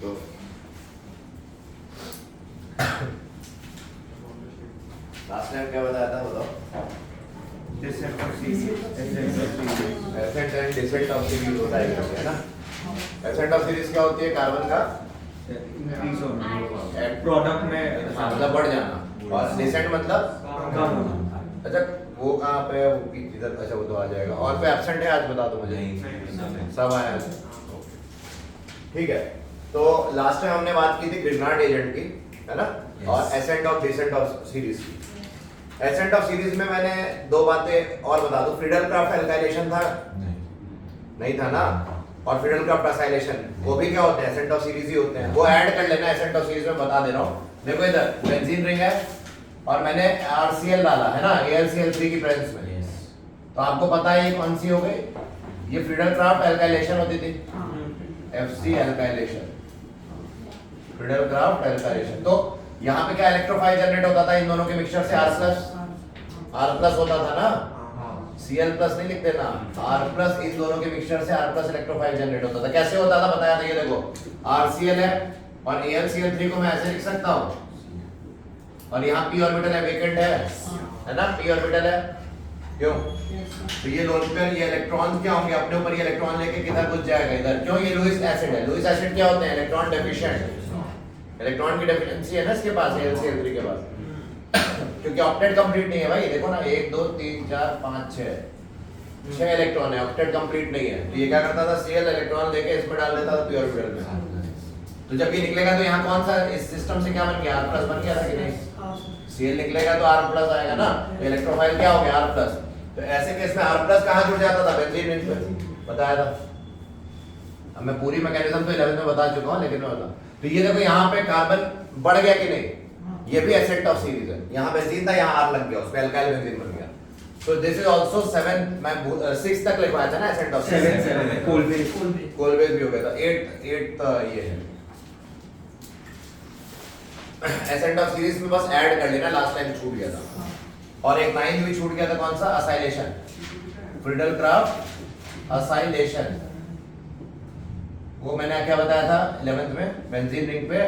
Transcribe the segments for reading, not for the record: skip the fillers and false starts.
तो last time क्या बताया था बताओ? Descent of series, ascent and descent of series होता है ना। एसेंट ऑफ सीरीज क्या होती है? कार्बन का इंक्रीज होना प्रोडक्ट में, हाँ मतलब बढ़ जाना, और डिसेंट मतलब कम होना। अच्छा वो कहाँ पे है? वो इधर, अच्छा वो तो आ जाएगा। और कोई एब्सेंट है आज? बता दो मुझे। सब आया। ठीक है, तो लास्ट टाइम हमने बात की थी ग्रिग्नार्ड एजेंट की, है ना, और ascent of decent of series की। एसेंट ऑफ सीरीज में मैंने दो बातें और बता दूं। फ्रीडल क्राफ्ट एल्काइलेशन था? नहीं था ना। और फ्रीडल क्राफ्ट एसाइलेशन वो भी क्या होते हैं? एसेंट ऑफ सीरीज ही होते हैं। वो ऐड कर लेना एसेंट ऑफ सीरीज में, बता दे रहा हूं। देखो इधर बेंजीन रिंग है और मैंने आरसीएल डाला है ना AlCl3 की प्रेजेंस में, तो आपको पता है ये कौन सी हो गई? ये फ्रीडल क्राफ्ट एल्काइलेशन होती थी, FC alkylation, Friedel craft alkylation. तो यहाँ पे क्या इलेक्ट्रोफाइल जनरेट होता था इन दोनों के मिक्सचर से? R+ होता था ना, Cl+ नहीं लिखते ना, R+ इन दोनों के मिक्सचर से R+ इलेक्ट्रोफाइल जनरेट होता था। कैसे होता था बताया था, ये देखो RCl है और AlCl3 को मैं ऐसे लिख सकता हूँ, और यहाँ p ऑर्बिटल है, वेकेंट है ना, p ऑर्बिटल है, क्यों? तो ये लोन पेयर, ये इलेक्ट्रॉन क्या होंगे अपने ऊपर? ये इलेक्ट्रॉन लेके किधर घुस जाएगा? इधर। क्यों? ये लुईस एसिड है। लुईस एसिड क्या होते हैं? इलेक्ट्रॉन डेफिशिएंट, इलेक्ट्रॉन की डेफिशिएंसी है ना इसके पास, AlCl3 के पास, क्योंकि ऑक्टेट कंप्लीट नहीं है भाई। देखो ना 1 2 3 4 5 6 इलेक्ट्रॉन है, ऑक्टेट कंप्लीट नहीं है। तो ये क्या करता था? Cl इलेक्ट्रॉन लेके इसमें डाल देता था p ऑर्बिटल में। तो जब ये निकलेगा तो यहाँ कौन सा इस सिस्टम से क्या बन गया? R+ बन गया था कि नहीं? Cl निकलेगा तो R+ आएगा ना, तो इलेक्ट्रोफाइल क्या हो गया? R+। तो ऐसे केस में R+ कहाँ जुड़ जाता था? बेंजीन रिंग पे, बताया था। अब मैं पूरी मैकेनिज्म तो 11th में बता चुका हूँ, लेकिन मैं बता। तो ये देखो यहाँ पे कार्बन बढ़ गया कि नहीं? ये भी एसेंट ऑफ सीरीज है। यहाँ बेंजीन था, यहाँ R लग गया, उस पे अल्काइल बेंजीन बन गया। So this is also 7, मैं 6 तक लिखवाया था ना एसेंट ऑफ सीरीज। 7 कोलबेस भी हो गया था। 8 ये है एसेंट ऑफ सीरीज में, बस ऐड कर लेना, लास्ट टाइम छूट गया था। और एक 9 भी छूट गया था, कौन सा? Acylation, Friedel craft acylation. वो मैंने क्या बताया था 11th में? बेंजीन रिंग पे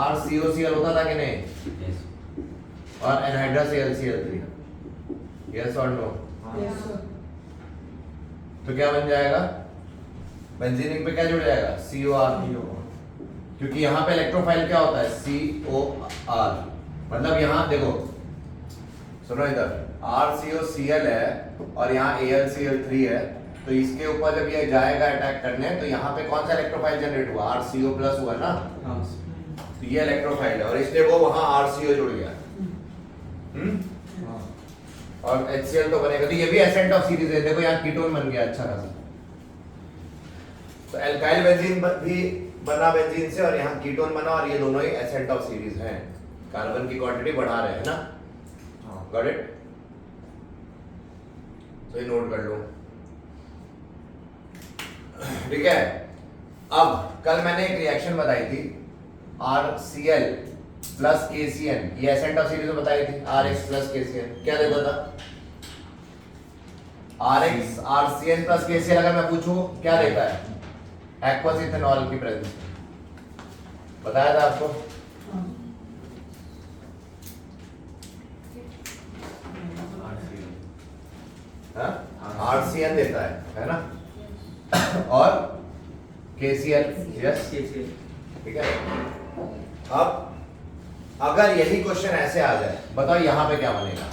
RCOCl होता था कि नहीं? और एनहाइड्रस AlCl3, यस और नो? तो क्या बन जाएगा? बेंजीन रिंग पे क्या जुड़ जाएगा? COR, क्योंकि यहाँ पे इलेक्ट्रोफाइल क्या होता है? COR। मतलब यहाँ देखो, सुनो इधर RCOCl है और यहाँ AlCl3 है, तो इसके ऊपर जब ये जाएगा अटैक करने, तो यहाँ पे कौन सा इलेक्ट्रोफाइल जनरेट हुआ? RCO+ हुआ ना, तो ये इलेक्ट्रोफाइल है, और इसलिए वो वहां RCO जुड़ गया। और HCl तो बनेगा, तो ये भी एसेंट ऑफ सीरीज है। देखो यहाँ कीटोन बन गया अच्छा खासा। तो एल्काइल बेंजीन भी बना बेंजीन से, और यहाँ कीटोन बना, और ये दोनों ही एसेंट ऑफ सीरीज हैं। कार्बन की क्वांटिटी बढ़ा रहे हैं ना, गॉट इट? तो ये नोट कर लो, ठीक है। अब कल मैंने एक रिएक्शन बताई थी, RCl प्लस KCN, ये एसेंट ऑफ सीरीज में बताई थी। RX प्लस KCN क्या देता था? RCN प्लस KCl अगर मैं पूछूं क्या देता है? एक्वस इथेनॉल की प्रेजेंस में, बताया था आपको। RCN देता है ना, और KCl, यस, ठीक है। अब अगर यही क्वेश्चन ऐसे आ जाए, बताओ यहाँ पे क्या बनेगा?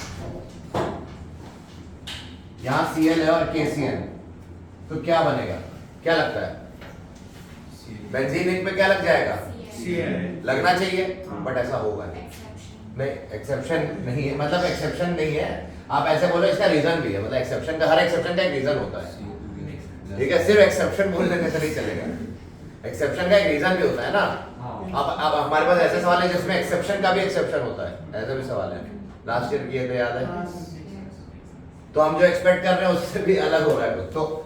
यहाँ Cl है और KCN, तो क्या बनेगा? क्या लगता है? बेंजीन रिंग पे क्या लग जाएगा? लगना चाहिए, बट ऐसा होगा नहीं। एक्सेप्शन नहीं है, मतलब एक्सेप्शन नहीं है। आप ऐसे बोलो, इसका रीजन भी है, मतलब एक्सेप्शन का, हर एक्सेप्शन का एक रीजन होता है, ठीक है। सिर्फ एक्सेप्शन बोल देने से नहीं चलेगा, एक्सेप्शन का एक रीजन भी होता है ना। अब हमारे पास ऐसे सवाल है जिसमें एक्सेप्शन का भी एक्सेप्शन होता है, ऐसे भी सवाल है, लास्ट ईयर किए थे, याद है? तो हम जो एक्सपेक्ट कर रहे हैं उससे भी अलग हो रहा है। तो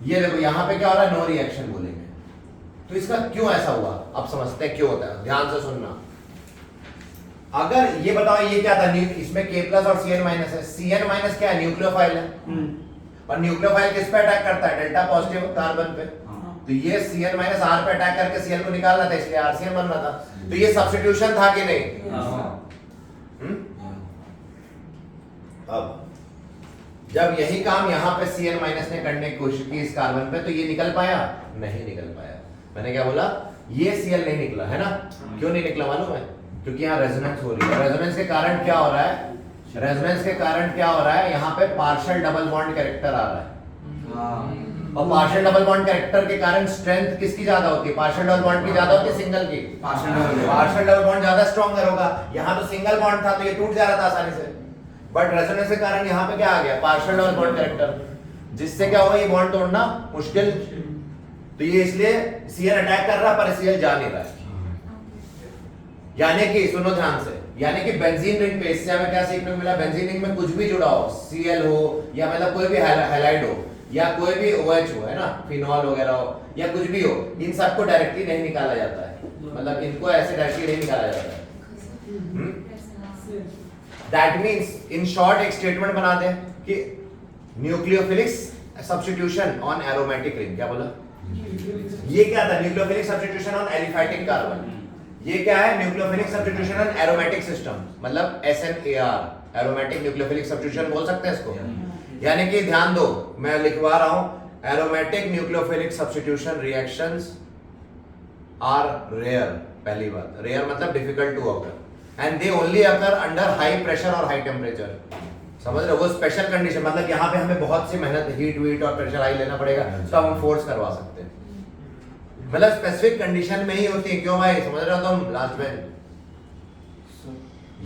ये देखो यहाँ पे क्या हो रहा है? नो रिएक्शन बोलेंगे। तो इसका क्यों ऐसा हुआ, अब समझते हैं क्यों होता है, ध्यान से सुनना। अगर ये बताओ, ये क्या था? इसमें K+ और Cn- है। Cn- क्या है? न्यूक्लियोफाइल है, और न्यूक्लियोफाइल किस पे अटैक करता है? डेल्टा पॉजिटिव कार्बन पे। तो तो ये Cl माइनस R पे अटैक करके Cl को निकालना था, इसलिए RCl बन रहा था। तो ये सब्स्टिट्यूशन था कि नहीं? अब जब यही काम यहाँ पे Cl माइनस ने करने की कोशिश की इस कार्बन पे, तो ये निकल पाया? नहीं निकल पाया। मैंने क्या बोला? ये Cl नहीं निकला है ना? क्यों नहीं निकला मालूम है? क्योंकि यहाँ रेजोनेंस हो रही है। रेजोनेंस के कारण क्या हो रहा है? रेजोनेंस के कारण क्या हो रहा है? यहाँ पे पार्शियल डबल बॉन्ड कैरेक्टर आ रहा है। और पार्शियल डबल बॉन्ड कैरेक्टर के कारण स्ट्रेंथ किसकी ज्यादा होती है? पार्शियल डबल बॉन्ड की ज्यादा होती है सिंगल की? पार्शियल डबल बॉन्ड ज्यादा स्ट्रॉन्गर होगा। यहाँ तो सिंगल बॉन्ड था तो ये टूट जा रहा था आसानी से, बट रेजोनेंस के कारण यहाँ पे क्या आ गया? पार्शियल डबल बॉन्ड कैरेक्टर, जिससे क्या होगा? ये बॉन्ड तोड़ना मुश्किल। तो ये इसलिए Cl अटैक कर रहा पर Cl जा नहीं रहा है। यानी कि सुनो ध्यान से, यानी कि बेंजीन रिंग पे इससे हमें क्या सीखने को मिला? बेंजीन रिंग में कुछ भी जुड़ा हो, Cl हो या मतलब कोई भी हैलाइड हो या कोई भी OH हो, है ना, फिनॉल वगैरह हो या कुछ भी हो, इन सबको डायरेक्टली नहीं निकाला जाता है। मतलब इनको ऐसे डायरेक्टली नहीं निकाला जाता है। दैट मींस इन शॉर्ट एक स्टेटमेंट बना दें कि nucleophilic substitution on aromatic ring. क्या बोला? ये क्या था? Nucleophilic substitution on aliphatic carbon. ये क्या है? Nucleophilic substitution on aromatic system, मतलब SNAR, एरोमेटिक न्यूक्लियोफिलिक सब्स्टिट्यूशन बोल सकते हैं इसको। यानी कि ध्यान दो, मैं लिखवा रहा हूं, aromatic nucleophilic substitution reactions are rare. पहली बात, रेयर मतलब difficult to occur and they only occur under high pressure और हाई टेम्परेचर। समझ रहे हो? वो स्पेशल कंडीशन, मतलब यहाँ पे हमें बहुत सी मेहनत, हीट वीट और प्रेशर हाई लेना पड़ेगा, तो हम फोर्स करवा सकते हैं। मतलब स्पेसिफिक कंडीशन में ही होती है। क्यों भाई? समझ रहे हो तुम? लास्ट में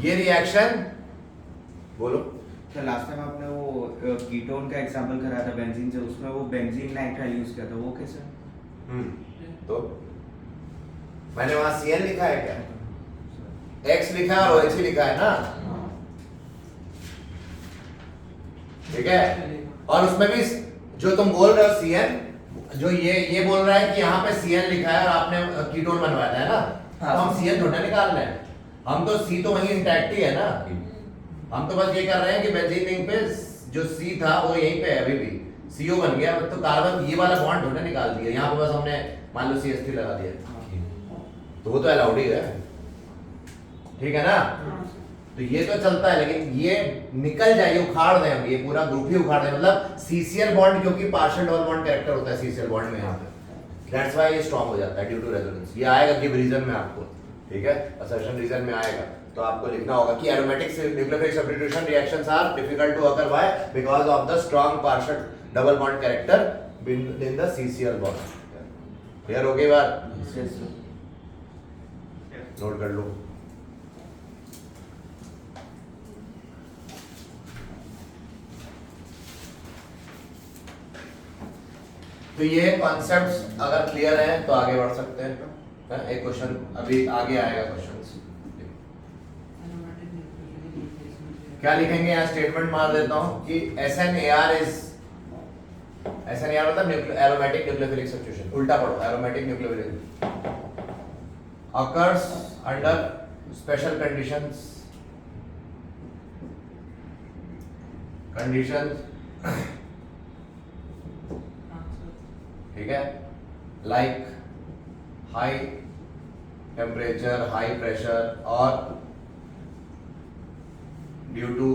ये रिएक्शन बोलो। तो लास्ट टाइम आपने वो कीटोन का एग्जांपल कराया था बेंजीन से, उसमें वो बेंजीन नाइट्राइल यूज किया था, वो कैसे? तो मैंने वहां Cl लिखा है क्या? X लिखा है और OH लिखा है ना, ठीक है? और उसमें भी जो तुम बोल रहे हो Cn, जो ये बोल रहा है कि यहाँ पे Cn लिखा है और आपने कीटोन बनवाया है ना, तो हम Cn थोड़ा निकाल रहे हैं, हम तो C तो वहीं इंटैक्ट ही है ना। हम तो बस ये कर रहे हैं कि बेंजीन रिंग पे जो C था वो यहीं पे है, अभी भी CO बन गया, तो कार्बन ये वाला बॉन्ड थोड़ा निकाल दिया, यहाँ पे बस हमने मान लो CH3 लगा दिया, तो वो तो अलाउड ही है, ठीक है ना? तो ये तो चलता है, लेकिन ये निकल जाए, उखाड़ दें हम, ये पूरा ग्रुप ही उखाड़ दें, मतलब CCl बॉन्ड, क्योंकि पार्शियल डबल बॉन्ड कैरेक्टर होता है CCl बॉन्ड में, यहाँ पे दैट्स व्हाई ये स्ट्रांग हो जाता है ड्यू टू रेजोनेंस। ये आएगा गिव रीजन में आपको, ठीक है, असर्शन रीजन में आएगा, तो आपको लिखना होगा कि aromatic nucleophilic substitution reactions are difficult to occur why because of the strong partial double bond character in the CCl bond. Clear हो गई बात? नोट कर लो। तो ये कॉन्सेप्ट्स अगर क्लियर हैं तो आगे बढ़ सकते हैं। एक क्वेश्चन अभी आगे आएगा, क्वेश्चंस क्या लिखेंगे? यहाँ स्टेटमेंट मार देता हूं कि SNAR मतलब एरोमेटिक न्यूक्लियोफिलिक सब्स्टिट्यूशन, उल्टा पढ़ो, aromatic nucleophilic occurs under special conditions ठीक है, like high temperature, high pressure और due to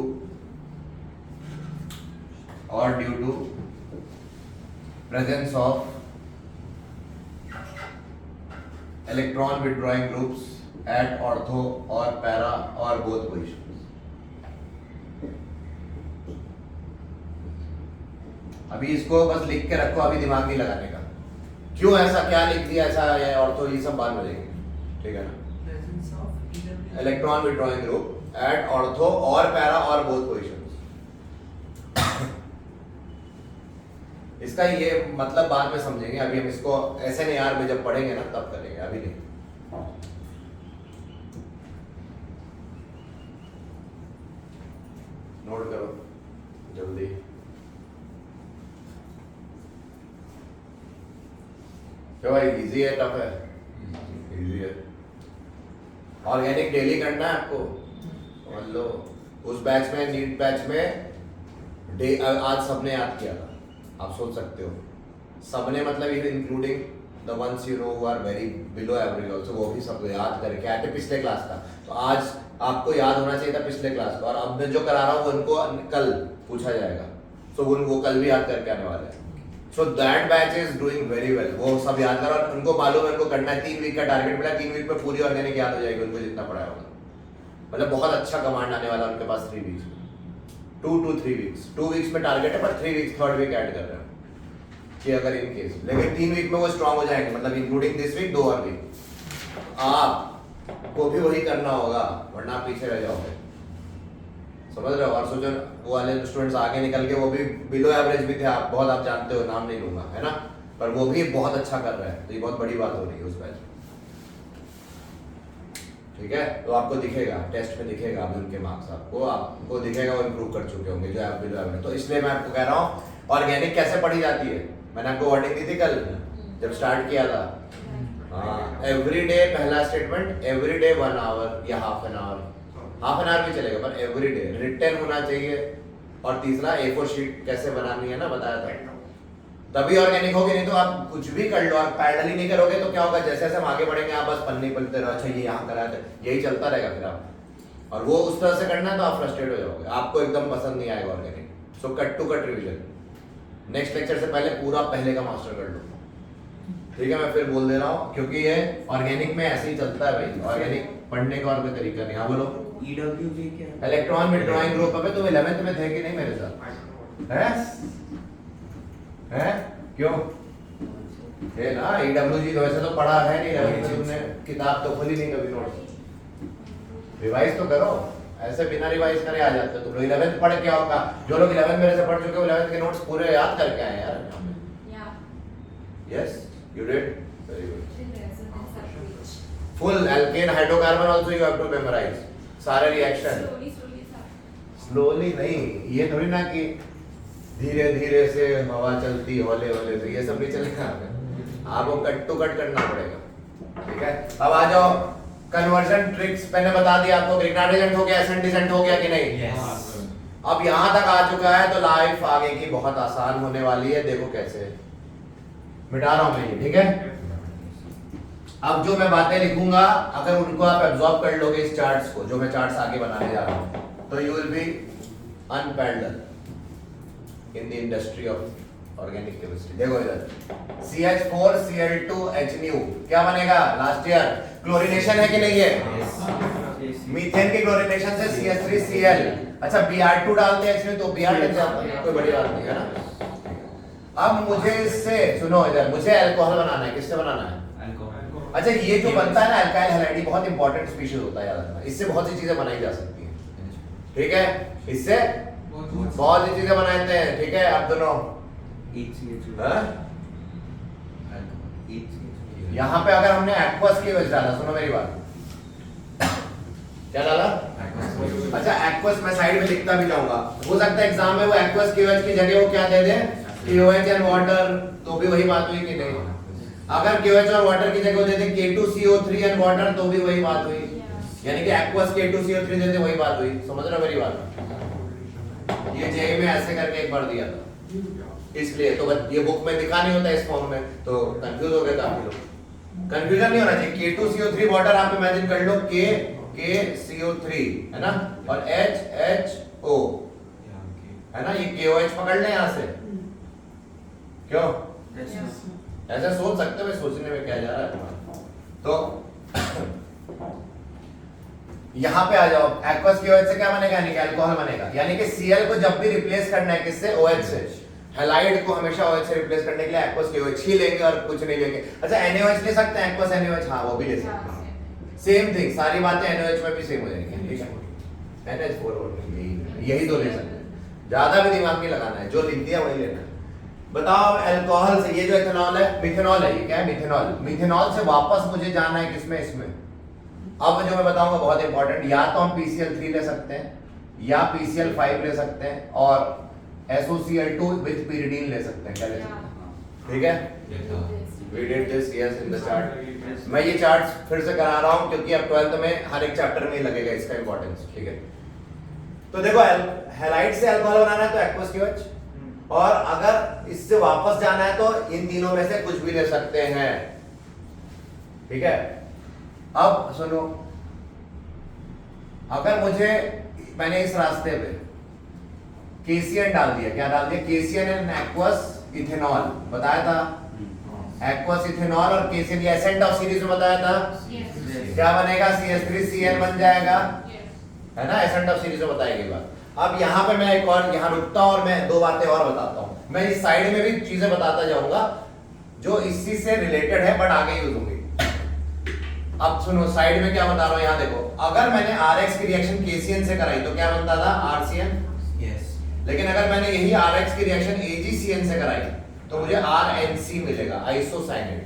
presence of electron withdrawing groups eight ortho और पैरा और बोथ पोजीशंस। अभी इसको बस लिख के रखो, अभी दिमाग नहीं लगाने का, क्यों ऐसा, क्या लिख दिया ऐसा, या ऑर्थो, ये सब बाद में देखेंगे, ठीक है ना? Electron withdrawing group at ortho और पैरा और बोथ पोजीशंस। इसका ये मतलब बाद में समझेंगे, अभी हम इसको SNAR में जब पढ़ेंगे ना तब करेंगे, अभी नहीं। नोट करो जल्दी। क्या भाई, इजी है टफ है? इजी है। ऑर्गेनिक डेली करना है आपको, समझ लो। उस बैच में, नीट बैच में आज सबने याद किया था, आप सोच सकते हो, सबने मतलब including the ones you know who are very below average also, वो भी सब याद करके आए थे पिछले क्लास का। तो आज आपको याद होना चाहिए था पिछले क्लास का, और अब मैं जो करा रहा हूँ उनको कल पूछा जाएगा, सो वो कल भी याद करके आने वाले हैं। So that batch is doing very well, वो सब याद करो, और उनको मालूम है उनको करना है। 3 वीक का टारगेट मिला, 3 वीक में पूरी ऑर्गेनिक याद हो जाएगी उनको जितना पढ़ाया होगा। मतलब बहुत अच्छा कमांड आने वाला उनके पास 3 वीक्स में, 2 to 3 वीक्स। 2 वीक्स में टारगेट है, पर 3 वीक्स थर्ड वीक ऐड कर रहे हैं कि अगर इन केस, लेकिन 3 वीक में वो स्ट्रांग हो जाएंगे, मतलब इंक्लूडिंग दिस वीक 2 और वीक। आपको भी वही करना होगा, वरना आप पीछे रह जाओगे, समझ रहे हो। और सोचो वो वाले स्टूडेंट्स आगे निकल के वो भी बिलो एवरेज भी थे, आप बहुत आप जानते हो, नाम नहीं लूंगा, है ना, पर वो भी बहुत अच्छा कर रहे हैं, तो ये बहुत बड़ी बात हो रही है उस बैच में। ठीक है, तो आपको दिखेगा टेस्ट में, दिखेगा अभी उनके मार्क्स, आपको दिखेगा वो इंप्रूव कर चुके होंगे जो आप बिलो एवरेज। तो इसलिए मैं आपको कह रहा हूँ ऑर्गेनिक कैसे पढ़ी जाती है, मैंने आपको वार्निंग दी थी कल जब स्टार्ट किया था। एवरी डे, पहला स्टेटमेंट, एवरी डे 1 आवर या हाफ एन आवर भी चलेगा, पर एवरी डे रिटन होना चाहिए। और तीसरा A4 शीट कैसे बनानी है ना, बताया था, तभी ऑर्गेनिक होगी, नहीं तो आप कुछ भी कर लो, आप पैडल ही नहीं करोगे तो क्या होगा, जैसे जैसे हम आगे बढ़ेंगे आप बस पन्ने पलते रहो, अच्छा ये यहाँ करा था, यही चलता रहेगा फिर आप, और वो उस तरह से करना है तो आप फ्रस्ट्रेट हो जाओगे, आपको एकदम पसंद नहीं आएगा organic. So cut to cut revision, next lecture से पहले पूरा पहले का मास्टर कर लो, ठीक है। मैं फिर बोल दे रहा हूँ, क्योंकि ये ऑर्गेनिक में ऐसे ही चलता है भाई, ऑर्गेनिक पढ़ने का और कोई तरीका नहीं। हाँ बोलो, EWG क्या? इलेक्ट्रॉन विड्रॉइंग ग्रुप पे तुम 11th में थे कि नहीं मेरे साथ? हैं क्यों है ना? EWG तो वैसे तो पढ़ा है नहीं, 11th में तुमने किताब तो खोली नहीं कभी, नोट रिवाइज तो करो, ऐसे बिना रिवाइज करे आ जाते हो तुम लोग। 11th पढ़ के आओ का, जो लोग 11th मेरे से पढ़ चुके हो 11th के नोट्स पूरे याद करके आए यार। Yes you did, very good. Full alkane hydrocarbon also you have to memorise, सारे रिएक्शन स्लोली नहीं, ये थोड़ी ना कि धीरे धीरे से हवा चलती हौले हौले से, ये सब नहीं चलेगा, आपको कट टू कट करना पड़ेगा, ठीक है। अब आ जाओ कन्वर्जन ट्रिक्स, मैंने बता दिया आपको, ग्रिग्नार्ड एजेंट हो गया, एसेंट हो गया कि नहीं? Yes. अब यहां तक आ चुका है तो लाइफ आगे की बहुत आसान होने वाली है, देखो कैसे मिटा रहा हूं मैं ये, ठीक है। अब जो मैं बातें लिखूंगा, अगर उनको आप एब्जॉर्ब कर लोगे इस चार्ट्स को, जो मैं चार्ट्स आगे बनाने जा रहा हूं, तो you will be unparalleled in the industry of organic chemistry. देखो इधर CH4Cl2H क्या बनेगा? लास्ट ईयर क्लोरीनेशन है कि नहीं है? मीथेन के क्लोरीनेशन से CH3Cl, अच्छा Br2 डालते हैं इसमें तो Br लग जाता है, कोई बड़ी बात नहीं है ना। अब मुझे इससे सुनो, इधर मुझे अल्कोहल बनाना है, किससे बनाना है? अच्छा, ये जो बनता है ना अल्काइल हैलाइड, बहुत इंपॉर्टेंट स्पीशीज होता है, याद रखना, इससे बहुत सी चीजें बनाई जा सकती हैं, ठीक है, इससे बहुत सी चीजें बनाते हैं, ठीक है। अब दोनों यहाँ पे अगर हमने एक्वस की वजह डाला, सुनो मेरी बात, क्या डाला? अच्छा एक्वस मैं साइड में लिखता भी जाऊंगा, हो सकता है एग्जाम में वो एक्वस की वजह की जगह वो क्या दे दे, KOH एंड वाटर, तो भी वही बात हुई कि नहीं? अगर KOH और वाटर की जगह दे दे K2CO3 एंड वाटर, तो भी वही बात हुई, यानी कि एक्वस K2CO3 दे दे, वही बात हुई, समझ रहे हो मेरी बात? ये जेई में ऐसे करके एक बार दिया था, इसलिए तो ये बुक में दिखा नहीं होता इस फॉर्म में, तो कंफ्यूज हो गए काफी लोग। कंफ्यूजन नहीं होना चाहिए, K2CO3 वाटर आप इमेजिन कर लो, KCO3 है ना, और HHO है ना, ये KOH पकड़ लें यहाँ से, क्यों? ऐसा सोच सकते हो, मैं सोचने में क्या जा रहा है तुम्हारा। तो यहाँ पे आ जाओ, एक्वस KOH से क्या बनेगा, यानी कि अल्कोहल बनेगा, यानी कि Cl को जब भी रिप्लेस करना है किससे? OH से। हैलाइड को हमेशा OH से रिप्लेस करने के लिए एक्वस KOH ही लेंगे और कुछ नहीं लेंगे। अच्छा NaOH ले सकते हैं, एक्वस NaOH, हाँ वो भी ले सकते हैं, सेम थिंग, सारी बातें NaOH में भी सेम हो जाएंगी, ठीक है। NH4 यही दो ले सकते हैं, ज्यादा भी दिमाग नहीं लगाना है, जो लिख दिया वही लेना है। बताओ अल्कोहल से, ये जो इथेनॉल है, मिथेनॉल है, ये क्या है? मिथेनॉल। मिथेनॉल से वापस मुझे जाना है किसमें? इसमें। अब जो मैं बताऊंगा बहुत इंपॉर्टेंट, या तो हम PCl3 ले सकते हैं, या PCl5 ले सकते हैं, और SOCl2 विद pyridine ले सकते हैं, क्या ले सकते हैं? ठीक है, we did this, yes, in the chart। मैं ये चार्ट्स फिर से करा रहा हूं क्योंकि अब 12th में हर एक चैप्टर में ही लगेगा इसका इंपॉर्टेंस, ठीक है। तो देखो हैलाइड से अल्कोहल बनाना है तो एक्वस KOH, और अगर इससे वापस जाना है तो इन तीनों में से कुछ भी ले सकते हैं, ठीक है। अब सुनो, अगर मुझे, मैंने इस रास्ते पे केसीएन डाल दिया, क्या डाल दिया, केसीएन एंड एक्वस इथेनॉल बताया था, एक्वस इथेनॉल और केसीएन, ये एसेंट ऑफ सीरीज में बताया था, क्या बनेगा, CH3Cl बन जाएगा, है ना, एसेंट ऑफ सीरीज में बताएगी बात। अब यहाँ पे मैं एक और यहाँ रुकता हूँ और मैं दो बातें और बताता हूँ। मैं इस साइड में भी चीजें बताता जाऊंगा जो इसी से रिलेटेड है बट आगे यूज होंगी। अब सुनो, साइड में क्या बता रहा हूँ, यहाँ देखो, अगर मैंने RX की रिएक्शन KCN से कराई तो क्या बनता था, RCN, लेकिन अगर मैंने यही RX की रिएक्शन AgCN से कराई तो मुझे RNC मिलेगा, आइसोसाइनेट,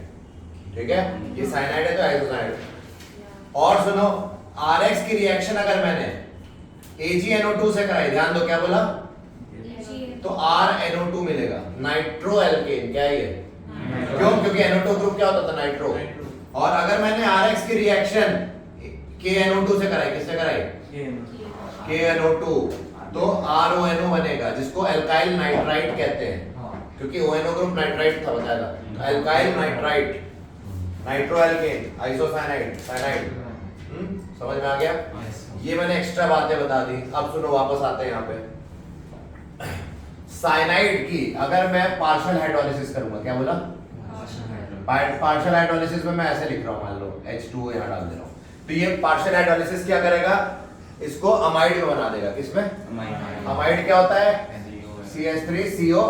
ठीक है, ये साइनाइड है तो आइसोसाइनेट। और सुनो, RX की रिएक्शन अगर मैंने AgNO2 से कराई, ध्यान दो क्या बोला, तो RNO2 मिलेगा, नाइट्रो एल्केन, क्या है ये, क्यों, क्योंकि NO2 ग्रुप क्या होता था, नाइट्रो। और अगर मैंने RX की रिएक्शन KNO2 से कराई, किससे कराई, KNO2, तो RONO बनेगा, जिसको एल्काइल नाइट्राइट कहते हैं, क्योंकि ONO ग्रुप नाइट्राइट था, बताया था, तो alkyl nitrite, nitro alkene, isocyanide, cyanide, समझ में आ गया। ये मैंने एक्स्ट्रा बातें बता दी। अब सुनो, वापस आते हैं यहाँ पे, साइनाइड की अगर मैं पार्शियल हाइड्रोलिसिस करूंगा, क्या बोला, पार्शियल हाइड्रोलिसिस में मैं ऐसे लिख रहा हूँ, मान लो H2O यहाँ डाल दे रहा हूँ, तो ये पार्शियल हाइड्रोलिसिस क्या करेगा, इसको अमाइड में बना देगा, किसमें, अमाइड क्या होता है, CH3CO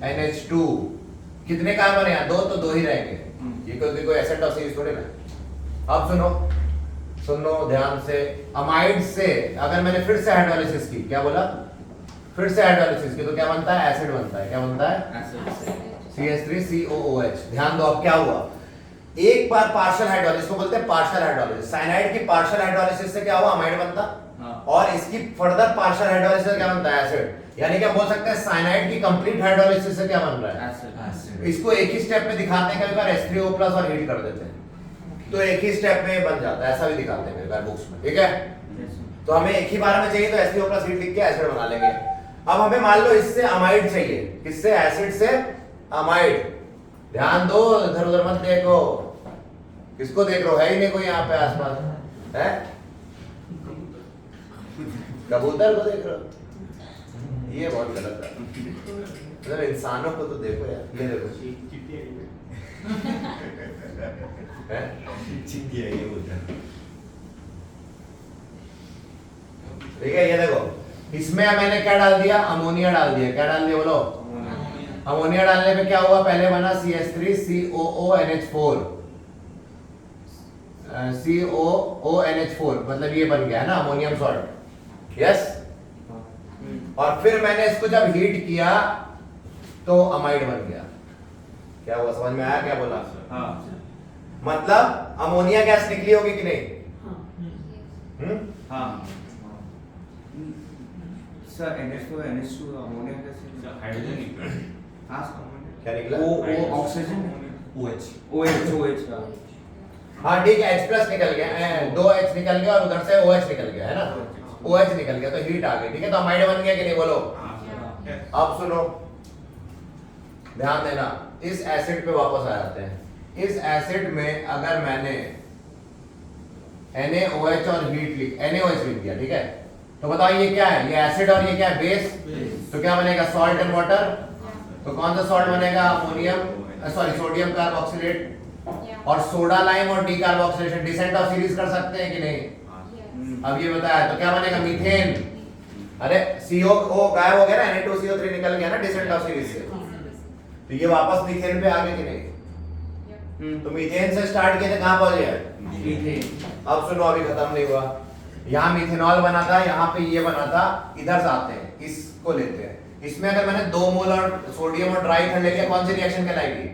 NH2, कितने कार्बन है यहाँ, दो, तो दो ही रहेंगे, ये कोई एसेंट ऑफ सीरीज थोड़े ना। अब सुनो ध्यान से, अमाइड से अगर मैंने फिर से हाइड्रोलिसिस की, क्या बोला, फिर से हाइड्रोलिसिस की, तो क्या बनता है, एसिड बनता है, क्या बनता है, CH3COOH। ध्यान दो, अब क्या हुआ, एक बार पार्शियल हाइड्रोलिसिस को बोलते हैं पार्शियल हाइड्रोलिसिस, साइनाइड की पार्शियल हाइड्रोलिसिस से क्या हुआ, अमाइड बनता, और इसकी फर्दर पार्शियल हाइड्रोलिसिस से क्या बनता है, एसिड। यानी क्या बोल सकते हैं, साइनाइड की कंप्लीट हाइड्रोलिसिस से क्या बन रहा है, इसको एक ही स्टेप में दिखाते हैं, कई बार H3O+ और हीट कर देते हैं, तो एक ही स्टेप में बन जाता है, ऐसा भी दिखाते हैं कई बार बुक्स में, ठीक है। तो हमें एक ही बार में चाहिए तो H3O+ हीट लिख के एसिड बना लेंगे। अब हमें मान लो इससे अमाइड चाहिए, किससे, एसिड से अमाइड। ध्यान दो, इधर उधर मत देखो, किसको देख रहे हो, है ही नहीं कोई यहाँ पे आसपास, है, कबूतर को देख रहे हो, ये बहुत गलत है, मतलब इंसानों को तो देखो यार, ये देखो, ठीक है, ये देखो, इसमें मैंने क्या डाल दिया, अमोनिया डाल दिया, क्या डाल दिया बोलो, अमोनिया डालने पे क्या हुआ, पहले बना CH3COONH4, COONH4, मतलब ये बन गया है ना अमोनियम सॉल्ट, यस। और फिर मैंने इसको जब हीट किया तो अमाइड बन गया, क्या हुआ, समझ में आया क्या बोला, मतलब अमोनिया गैस निकली होगी कि नहीं, सर NH2 NH2 अमोनिया कैसे, हाइड्रोजन निकला, क्या निकला, ओ ऑक्सीजन, OH का, हाँ ठीक है, H+ निकल गया, 2H निकल गया और उधर से OH निकल गया, है ना, OH निकल गया तो हीट आ गई, ठीक है, तो अमाइड बन गया कि नहीं बोलो। अब सुनो, ध्यान देना, इस एसिड पे वापस आ जाते हैं। इस एसिड में अगर मैंने NaOH और हीट NaOH लिख दिया, ठीक है, तो बताओ ये क्या है, ये एसिड और ये क्या है, बेस, तो क्या बनेगा, सॉल्ट एंड वाटर, तो कौन सा सॉल्ट बनेगा, अमोनियम, सॉरी सोडियम कार्बोक्सिलेट, और सोडा लाइम और डीकार्बोक्सिलेशन, डिसेंट ऑफ सीरीज कर सकते हैं कि नहीं, अब ये बताया, तो क्या बनेगा, मीथेन, अरे CO गायब हो गया ना, Na2CO3 निकल गया ना डिसेंट ऑफ सीरीज से, तो ये वापस मीथेन पे आ गए कि नहीं, तो मीथेन से स्टार्ट किया कहां पहुंच गया, अब सुनो, अभी खत्म नहीं हुआ, यहाँ मिथेनॉल बना था, यहाँ पे ये बना था, इधर से आते हैं, इसको लेते हैं, इसमें अगर मैंने 2 मोल और सोडियम और ड्राई कर लिया, कौन सी रिएक्शन कहलाएगी,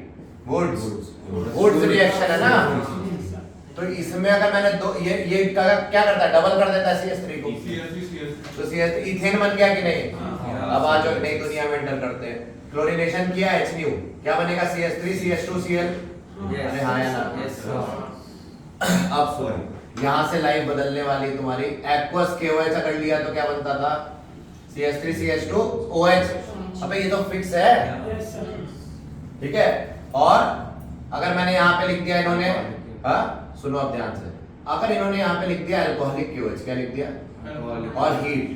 वुड्स रिएक्शन है ना, तो इसमें अगर मैंने दो, ये क्या करता है, डबल कर देता है CH3 को, तो CH इथेन बन गया कि नहीं, अब आज जो नई दुनिया में एंटर करते हैं, क्लोरीनेशन किया HNU, क्या बनेगा, CH3 CH2Cl, अरे हाँ यार, अब सुनो, यहाँ से लाइफ बदलने वाली तुम्हारी, एक्वस KOH अगर लिया तो क्या बनता था, CH3CH2OH, अबे ये तो फिक्स है, ठीक है। और अगर मैंने यहाँ पे लिख दिया इन्होंने, हाँ सुनो अब ध्यान से, अगर इन्होंने यहाँ पे लिख दिया अल्कोहलिक KOH, क्या लिख दिया, और हीट,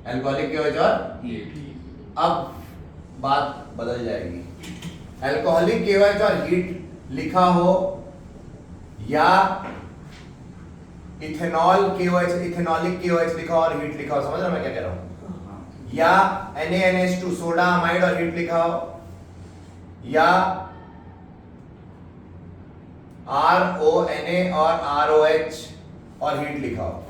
अल्कोहलिक KOH और हीट, अब बात बदल जाएगी। अल्कोहलिक KOH और हीट लिखा हो या इथेनॉल KOH, इथेनॉलिक KOH लिखा हो और हीट लिखा हो, समझ रहे हो मैं क्या कह रहा हूं, या NaNH2 सोडा अमाइड और हीट लिखा हो, या RONA और ROH और हीट लिखा हो,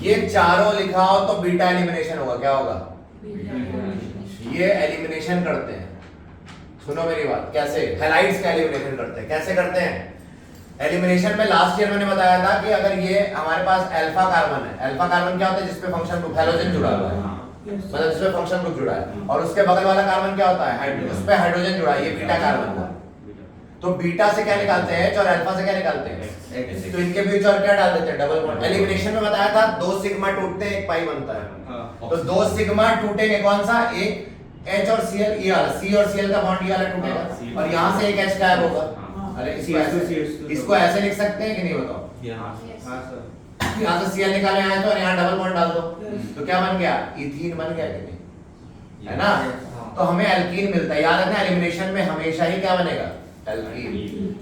ये चारों लिखा हो तो बीटा एलिमिनेशन होगा, क्या होगा, ये एलिमिनेशन करते हैं। सुनो मेरी बात, कैसे हैलाइड्स का एलिमिनेशन करते हैं, कैसे करते हैं एलिमिनेशन में, लास्ट ईयर मैंने बताया था कि अगर ये हमारे पास अल्फा कार्बन है, अल्फा कार्बन क्या होता है, जिसपे फंक्शन ग्रुप हैलोजन जुड़ा हुआ है, मतलब जिसपे फंक्शन ग्रुप जुड़ा है, और उसके बगल वाला कार्बन क्या होता है, उस पे हाइड्रोजन जुड़ा है, ये बीटा कार्बन हुआ। तो बीटा से क्या निकालते हैं और अल्फा से क्या निकालते हैं, तो इनके बीच और क्या डाल देते हैं, डबल बॉन्ड। एलिमिनेशन में बताया था 2 सिग्मा टूटते हैं, 1 पाई बनता है, तो 2 सिग्मा टूटेंगे, कौन सा, एक H और Cl, ये वाला C और Cl का बॉन्ड ये वाला टूटेगा, और यहाँ से एक H गायब होगा। अरे इसको ऐसे लिख सकते हैं कि नहीं, बताओ, यहाँ से Cl निकाले आए तो, और यहाँ डबल बॉन्ड डाल दो, तो क्या बन गया, इथीन बन गया कि नहीं, है ना। तो हमें एल्कीन मिलता है, याद रखना एलिमिनेशन में हमेशा ही क्या बनेगा, एल्कीन।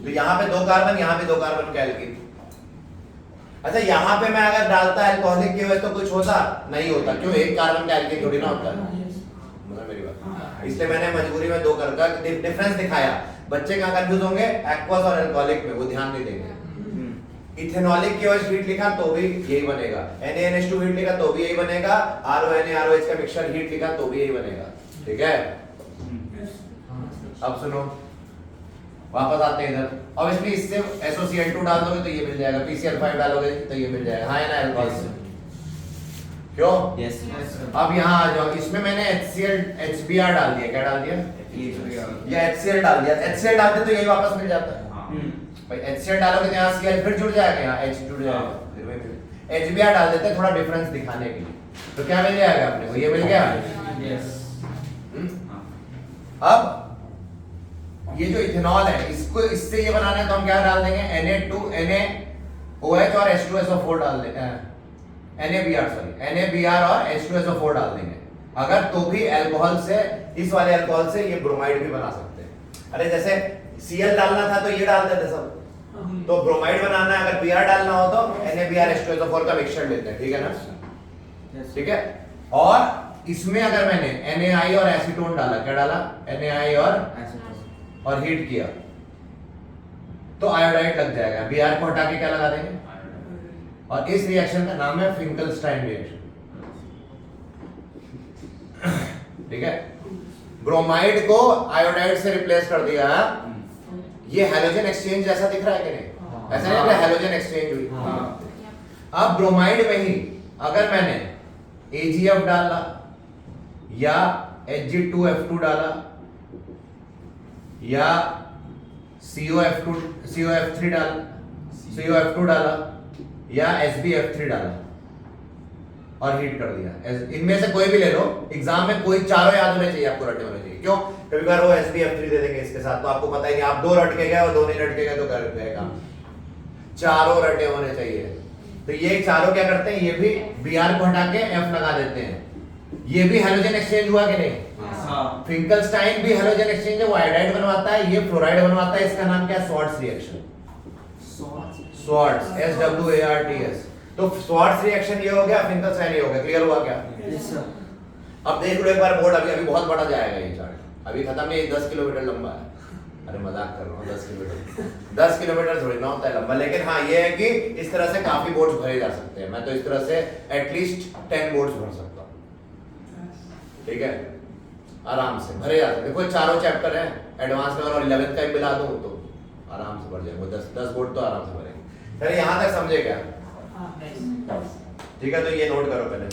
तो यहाँ पे 2 कार्बन, यहाँ पे 2 कार्बन का एल्कीन। अच्छा यहाँ पे मैं अगर डालता अल्कोहलिक KOH तो कुछ होता नहीं होता, क्यों, एक कार्बन का एल्कीन थोड़ी ना होता है, मतलब मेरी बात, इसलिए मैंने मजबूरी में 2 का डिफरेंस दिखाया। बच्चे कहाँ कंफ्यूज होंगे, एक्वस और अल्कोहलिक में, वो ध्यान नहीं देंगे। इथेनॉलिक KOH हीट लिखा तो भी यही बनेगा, NaNH2 हीट लिखा तो भी यही बनेगा, RONA ROH का मिक्सचर हीट लिखा तो भी यही बनेगा, ठीक है। अब सुनो, वापस आते हैं इधर, ऑब्वियसली इससे SOCl2 डाल दोगे तो ये मिल जाएगा, PCl5 डालोगे तो ये मिल जाएगा, हाँ है ना अल्कोहल से, क्यों, यस। अब यहाँ आ जाओ, इसमें मैंने HCl HBr डाल दिया, क्या डाल दिया, या HCl डाल दिया, HCl डालते तो यही वापस मिल जाता है भाई, HCl डालोगे तो यहाँ Cl फिर जुड़ जाएगा, यहाँ H जुड़ जाएगा, फिर वही मिल, HBr डाल देते हैं थोड़ा डिफरेंस दिखाने के लिए, तो क्या मिल जाएगा अपने को, ये मिल गया, यस। अब ये जो इथेनॉल है, इसको इससे ये बनाना है तो हम क्या डाल देंगे, NaOH और H2SO4 डाल देंगे, NaBr और H2SO4 डाल देंगे। अगर तो भी अल्कोहल से, इस वाले अल्कोहल से ये ब्रोमाइड भी बना सकते हैं। अरे जैसे Cl डालना था तो ये डाल देते सब, तो ब्रोमाइड बनाना है, अगर Br डालना हो तो NaBr H2SO4 का मिक्सचर लेते हैं, ठीक है ना, ठीक है। और इसमें अगर मैंने NaI और एसीटोन डाला, क्या डाला, NaI और हीट किया तो आयोडाइड लग जाएगा, Br को हटा के क्या लगा देंगे, और इस रिएक्शन का नाम है फिंकलस्टाइन रिएक्शन, ठीक है। ब्रोमाइड को आयोडाइड से रिप्लेस कर दिया, ये हैलोजन एक्सचेंज जैसा दिख रहा है कि नहीं, ऐसा नहीं लग रहा, हैलोजन एक्सचेंज हुई। अब ब्रोमाइड में ही अगर मैंने AgF डाला या Hg2F2 डाला या COF3 डाला या SbF3 डाला और हीट कर दिया, इनमें से कोई भी ले लो, एग्जाम में कोई चारों याद होने चाहिए, आपको रटे होने चाहिए, क्यों, कभी बार वो SbF3 दे देंगे इसके साथ तो आपको पता ही नहीं, आप 2 रट के गए और 2 नहीं रट के गए तो कर गए काम, चारों रटे होने चाहिए। तो ये चारों क्या करते हैं, ये भी Br को हटा के F लगा देते हैं, ये भी हैलोजन एक्सचेंज हुआ कि नहीं, फिंकलस्टाइन भी हैलोजन एक्सचेंज है, वो आयोडाइड बनवाता है, ये फ्लोराइड बनवाता है, इसका नाम क्या है, स्वार्ट्ज रिएक्शन, स्वार्ट्ज SWARTS। तो स्वार्ट्ज रिएक्शन ये हो गया, फिंकलस्टाइन ये हो गया, क्लियर हुआ क्या, यस सर। अब देख लो एक बार बोर्ड, अभी बहुत बड़ा जाएगा ये चार्ट, अभी खत्म नहीं, 10 किलोमीटर लंबा है, अरे मजाक कर रहा हूँ, 10 किलोमीटर थोड़ी ना होता है लंबा, लेकिन हाँ ये है कि इस तरह से काफी बोर्ड्स भरे जा सकते हैं, मैं तो इस तरह से एटलीस्ट 10 बोर्ड्स भर सकता हूँ, ठीक है, आराम से भरे जा सकते। देखो चारों चैप्टर हैं, एडवांस में और 11th का भी मिला दूं तो आराम से भर जाएंगे, 10 बोर्ड तो आराम से भरेंगे। चलिए यहाँ तक समझे क्या, ठीक है, तो ये नोट करो पहले,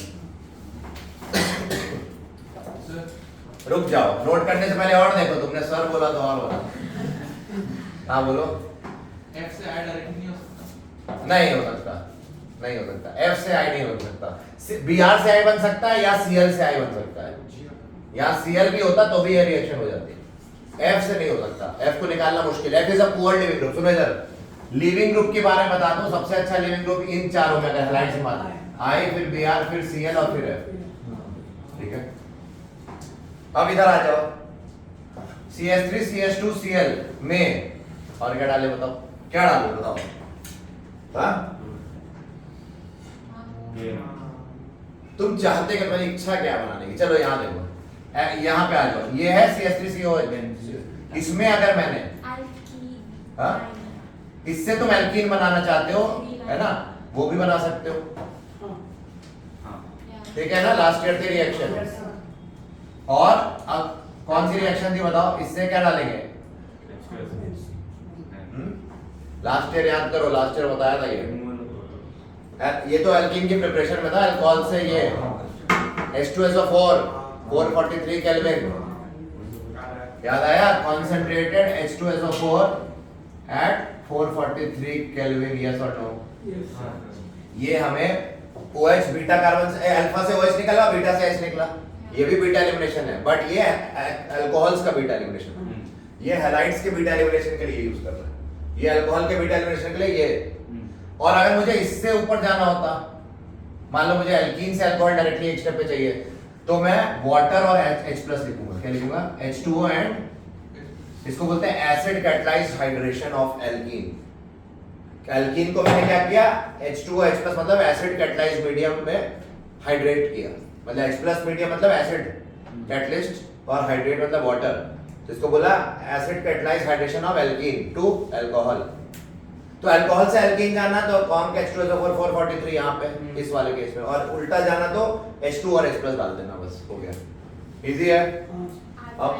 रुक जाओ, नोट करने से पहले और देखो, तुमने सर बोला तो और बोला, हाँ बोलो, F से I डायरेक्ट नहीं हो सकता, नहीं हो सकता, नहीं हो सकता, F से I नहीं हो सकता, Br से I बन सकता है या Cl से I बन सकता है, यहाँ Cl भी होता तो भी ये रिएक्शन हो जाती। F से नहीं हो सकता, F को निकालना मुश्किल है। F is a poor leaving group. सुनो इधर, लिविंग ग्रुप के बारे में बता दूं, सबसे अच्छा लिविंग ग्रुप इन चारों में अगर हैलाइड से मान I, फिर Br, फिर Cl और फिर F। ठीक है, अब इधर आ जाओ, CH3 CH2 Cl में और क्या डाले बताओ, क्या डालो बताओ? हाँ, तुम चाहते कि तुम्हारी इच्छा क्या है बनाने की? चलो यहाँ देखो, यहाँ पे आ जाओ, ये है CH3COH। इसमें अगर मैंने हाँ, इससे तुम एल्कीन बनाना चाहते हो, है ना, वो भी बना सकते हो। ठीक है ना, लास्ट ईयर थी रिएक्शन। और अब कौन सी रिएक्शन थी बताओ? इससे क्या डालेंगे? लास्ट ईयर याद करो, लास्ट ईयर बताया था ये तो एल्कीन की प्रिपरेशन में था। अल्कोहल से ये H2SO4 443 केल्विन, याद आया? Concentrated H2SO4 at 443 kelvin, yes और नो? ये हमें OH बीटा कार्बन से अल्फा से OH निकला, बीटा से H निकला, ये भी बीटा एलिमिनेशन है, बट ये अल्कोहल्स का बीटा एलिमिनेशन, ये हैलाइड्स के बीटा एलिमिनेशन के लिए यूज कर रहा है, ये अल्कोहल के बीटा एलिमिनेशन के लिए ये। और अगर मुझे इससे ऊपर जाना होता, मान लो मुझे एल्कीन से अल्कोहल डायरेक्टली एक स्टेप पे चाहिए, तो मैं वाटर और H+ लिखूंगा। क्या लिखूंगा? H2O एंड इसको बोलते हैं acid catalysed hydration of alkene. Alkene को मैंने क्या किया? H2O H+ मतलब एसिड कैटलाइज्ड मीडियम में हाइड्रेट किया, मतलब H+ मीडियम मतलब एसिड कैटलिस्ट और हाइड्रेट मतलब वाटर, तो इसको बोला acid catalysed hydration of alkene to alcohol. तो अल्कोहल से एल्कीन जाना तो कौन का H2SO4 443 यहाँ पे इस वाले केस में, और उल्टा जाना तो H2 और H+ डाल देना, बस हो गया, इजी है। अब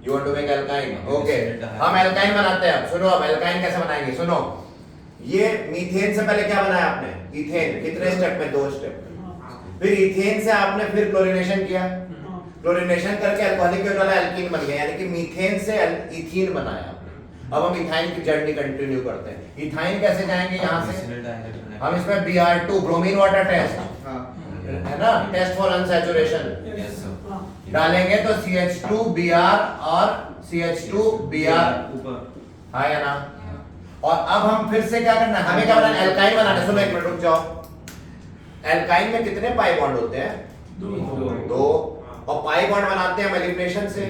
you want to make alkyne, okay, हम एल्काइन बनाते हैं। अब सुनो, अब एल्काइन कैसे बनाएंगे? सुनो, ये मीथेन से पहले क्या बनाया आपने? इथेन। कितने स्टेप में? 2 स्टेप में। फिर इथेन से आपने फिर क्लोरीनेशन किया, क्लोरीनेशन करके अल्कोहलिक वाला एल्कीन बन गया, यानी कि मीथेन से इथीन बनाया। अब हम इथाइन की जर्नी कंटिन्यू करते हैं। इथाइन कैसे जाएंगे? यहाँ से हम इसमें Br2 ब्रोमीन वाटर टेस्ट है ना, टेस्ट फॉर अनसैचुरेशन डालेंगे तो CH2Br और CH2Br ऊपर, हाँ या ना? और अब हम फिर से क्या करना है? हमें क्या बनाना है? एल्काइन बनाना है। सुनो एक मिनट रुक जाओ, एल्काइन में कितने पाई बॉन्ड होते हैं? 2। और पाई बॉन्ड बनाते हैं हम एलिमिनेशन से,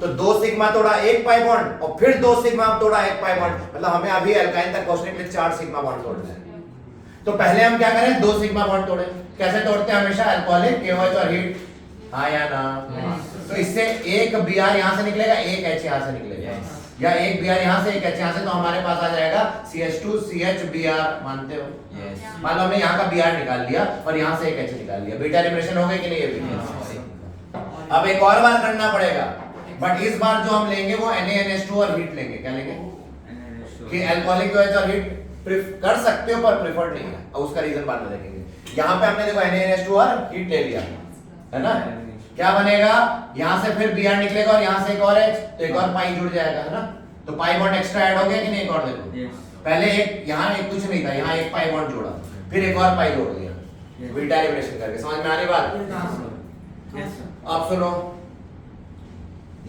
तो 2 सिग्मा तोड़ा 1 पाई बॉन्ड, और फिर 2 सिग्मा तोड़ा 1 पाई बॉन्ड, मतलब हमें अभी एल्काइन तक पहुंचने के लिए 4 सिग्मा बॉन्ड तोड़ना है। तो पहले हम क्या करें? 2 सिग्मा बॉन्ड तोड़े। कैसे तोड़ते हैं? हमेशा अल्कोहलिक KOH और हीट, हाँ या ना? तो इससे एक Br यहाँ से निकलेगा, एक H यहाँ से निकलेगा, या एक Br यहाँ से, एक H यहाँ से, तो हमारे पास आ जाएगा CH2CHBr। मानते हो? मान लो हमने यहाँ का Br निकाल लिया और यहाँ से एक H निकाल लिया, बीटा एलिमिनेशन हो गई कि नहीं? ये भी। अब एक और बार करना पड़ेगा, बट इस बार जो हम लेंगे वो NaNH2 और हीट लेंगे। क्या लेंगे? कि अल्कोहलिक OH और हीट कर सकते हो पर प्रेफर्ड नहीं है, और उसका रीजन बाद में देखेंगे। यहाँ पे हमने देखो NaNH2 और हीट ले लिया, है ना? क्या बनेगा? यहाँ से फिर Br निकलेगा और यहाँ से एक और H, तो एक और पाई जुड़ जाएगा, है ना? तो पाई बॉन्ड एक्स्ट्रा ऐड हो गया कि नहीं? एक और देखो, पहले एक यहाँ एक कुछ नहीं था, यहाँ एक पाई बॉन्ड जोड़ा, फिर एक और पाई जोड़ दिया, बीटा एलिमिनेशन करके। समझ में आ रही बात? अब सुनो,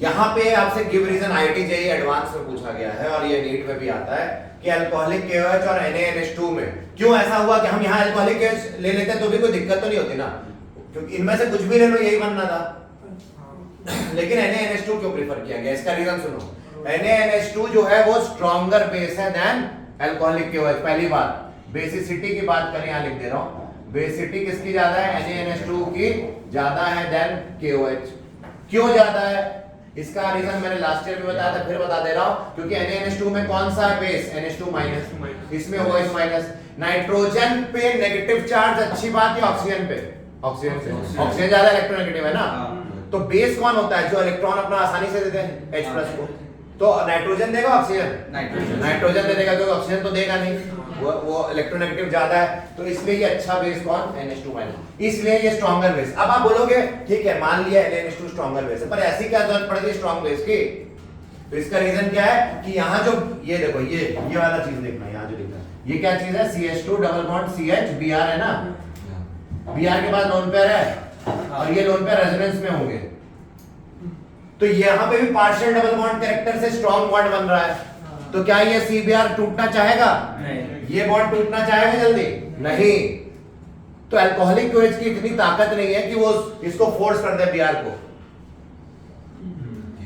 यहाँ पे आपसे give reason IIT JEE advance में पूछा गया है, और ये नीट में भी आता है कि अल्कोहलिक KOH और NaNH2 में क्यों ऐसा हुआ कि हम यहाँ अल्कोहलिक KOH ले लेते तो भी कोई दिक्कत तो नहीं होती ना, क्योंकि इनमें से कुछ भी ले लो यही बनना था, लेकिन NaNH2 क्यों प्रेफर किया गया? इसका रीजन सुनो, NaNH2 जो है वो स्ट्रॉन्गर बेस है देन अल्कोहलिक KOH। पहली बात, बेसिसिटी की बात करें, यहाँ लिख दे रहा हूँ, बेसिसिटी किसकी ज्यादा है? NaNH2 की ज्यादा है देन KOH। क्यों ज्यादा है? इसका रीजन मैंने लास्ट ईयर भी बताया था, फिर बता दे रहा हूं, क्योंकि NaNH2 में कौन सा है बेस? NH2 माइनस, इसमें OH माइनस। नाइट्रोजन पे नेगेटिव चार्ज अच्छी बात है, ऑक्सीजन पे, ऑक्सीजन से ऑक्सीजन ज्यादा इलेक्ट्रोनेगेटिव है ना, तो बेस कौन होता है? जो इलेक्ट्रॉन अपना आसानी से देते हैं, H+ को। तो नाइट्रोजन देगा ऑक्सीजन? नाइट्रोजन दे देगा, क्योंकि ऑक्सीजन तो देगा नहीं, वो इलेक्ट्रोनेगेटिव ज्यादा है, तो इसलिए ये अच्छा बेस कौन? NH2 माइनस, इसलिए ये स्ट्रॉन्गर बेस। अब आप बोलोगे ठीक है, मान लिया NaNH2 स्ट्रॉन्गर बेस है, पर ऐसी क्या जरूरत पड़ गई स्ट्रॉन्ग बेस की? तो इसका रीजन क्या है कि यहाँ जो ये देखो, ये वाला चीज देखना, यहाँ जो लिखा है ये क्या चीज है? CH2 double bond CH Br है ना, Br के बाद लोन पेयर है, और ये लोन पे रेजोनेंस में होंगे, तो यहाँ पे भी पार्शियल डबल बॉन्ड कैरेक्टर से स्ट्रॉन्ग बॉन्ड बन रहा है। तो क्या ये CBr टूटना चाहेगा? नहीं। ये बॉन्ड टूटना चाहेगा जल्दी? नहीं। तो अल्कोहलिक OH की इतनी ताकत नहीं है कि वो इसको फोर्स कर दे Br को।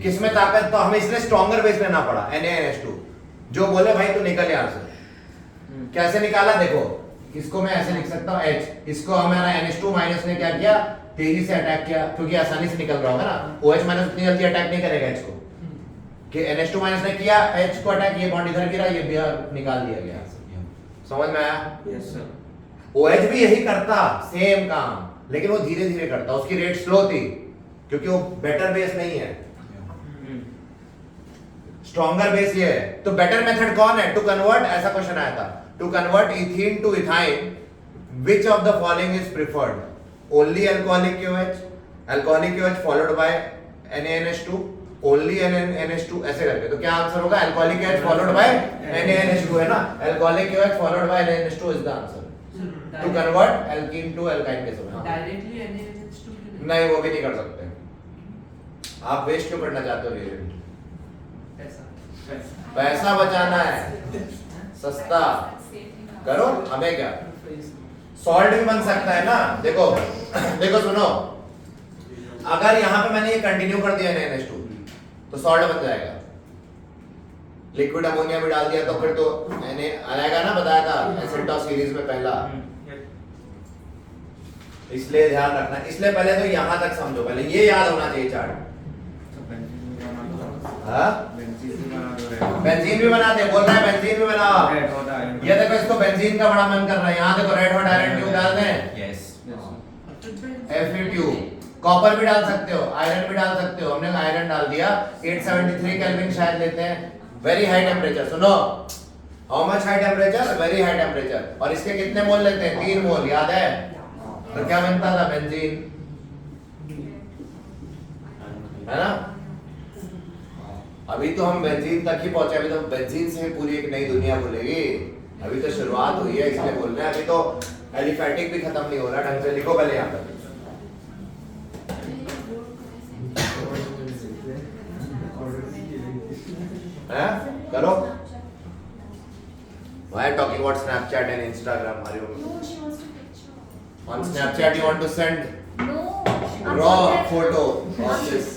किसमें ताकत? तो हमें इसलिए स्ट्रॉन्गर बेस लेना पड़ा, NaNH2। जो बोले भाई तू निकल यहां से। कैसे निकाला देखो, इसको मैं ऐसे लिख सकता हूं H, इसको हमारा NH2 माइनस ने क्या किया, तेजी से अटैक किया, क्योंकि आसानी से निकल रहा होगा ना। OH माइनस उतनी जल्दी अटैक नहीं करेगा H को, कि NH2 माइनस ने किया H को अटैक, ये बॉन्ड इधर गिरा, ये Br निकाल दिया गया। समझ में आया? Yes sir. OH भी यही करता, सेम काम, लेकिन वो धीरे धीरे करता, उसकी रेट स्लो थी क्योंकि वो बेटर बेस नहीं है, स्ट्रॉन्गर बेस ये है। तो बेटर मेथड कौन है टू कन्वर्ट? ऐसा क्वेश्चन आया था, to convert ethene to ethyne, which of the following is preferred? Only alcoholic OH, alcoholic OH followed by NaNH2, only NaNH2, ऐसे करके। तो क्या आंसर होगा? Alcoholic OH followed by NaNH2 है ना, alcoholic OH followed by NaNH2 is the answer to convert alkene to alkyne case में। Directly NaNH2 नहीं, वो भी नहीं कर सकते। आप वेस्ट क्यों करना चाहते हो रिएजेंट? पैसा बचाना है, सस्ता करो, हमें क्या। सॉल्ट भी बन सकता है ना, देखो देखो सुनो, अगर यहां पे मैंने ये कंटिन्यू कर दिया NaNH2 तो सॉल्ट बन जाएगा। लिक्विड अमोनिया भी डाल दिया तो फिर तो आएगा ना, बताया था एसिडॉस सीरीज में पहला। इसलिए ध्यान रखना, इसलिए पहले तो यहां तक समझो, पहले ये याद होना चाहिए चार्ट। हाँ? बेंजीन भी बनाते हैं, बोल रहा है बेंजीन भी बनाओ। ये देखो, इसको बेंजीन का बड़ा मन कर रहा है, यहाँ देखो रेड हॉट आयरन ट्यूब डाल दें। यस। Fe2, कॉपर भी डाल सकते हो, आयरन भी डाल सकते हो। हमने आयरन डाल दिया, 873 केल्विन शायद लेते हैं, वेरी हाई टेम्परेचर। सुनो, how much high temperature? Very high temperature. और इसके कितने मोल लेते हैं? 3 मोल, याद है? तो क्या बनता था? बेंजीन, है ना। अभी तो हम बेंजीन तक ही पहुंचे, अभी तो बेंजीन से पूरी एक नई दुनिया खुलेगी। अभी तो शुरुआत हुई है, इसलिए बोल रहे हैं। अभी तो एलिफैटिक भी खत्म नहीं हो रहा ढंग से। लिखो पहले यहाँ पर, है करो। Why talking about Snapchat and Instagram? Are you No, she wants to picture. on Snapchat? You want to send No. raw photo of this?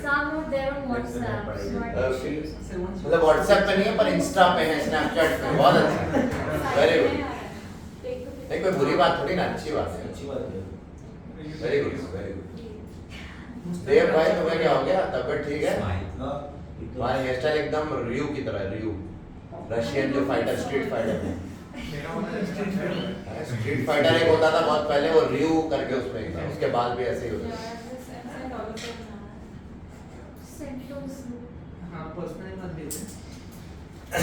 Some are there on WhatsApp. So I can Okay. share. मतलब WhatsApp पे नहीं है, पर Insta पे है, Snapchat पे। बहुत अच्छा, वेरी गुड। Take the नहीं, कोई बुरी बात थोड़ी ना, अच्छी बात है। अच्छी बात है। Very good, very good. Dev भाई, तुम्हें क्या हो गया? तबीयत ठीक है? तुम्हारा हेयर स्टाइल एकदम रियू की तरह है, रियू, रशियन जो फाइटर, स्ट्रीट फाइटर है। स्ट्रीट फाइटर एक होता था बहुत पहले, वो रियू करके उसमें एकदम, उसके बाल भी ऐसे ही होते हैं। Send those. हाँ, पर्सनली मत भेजना।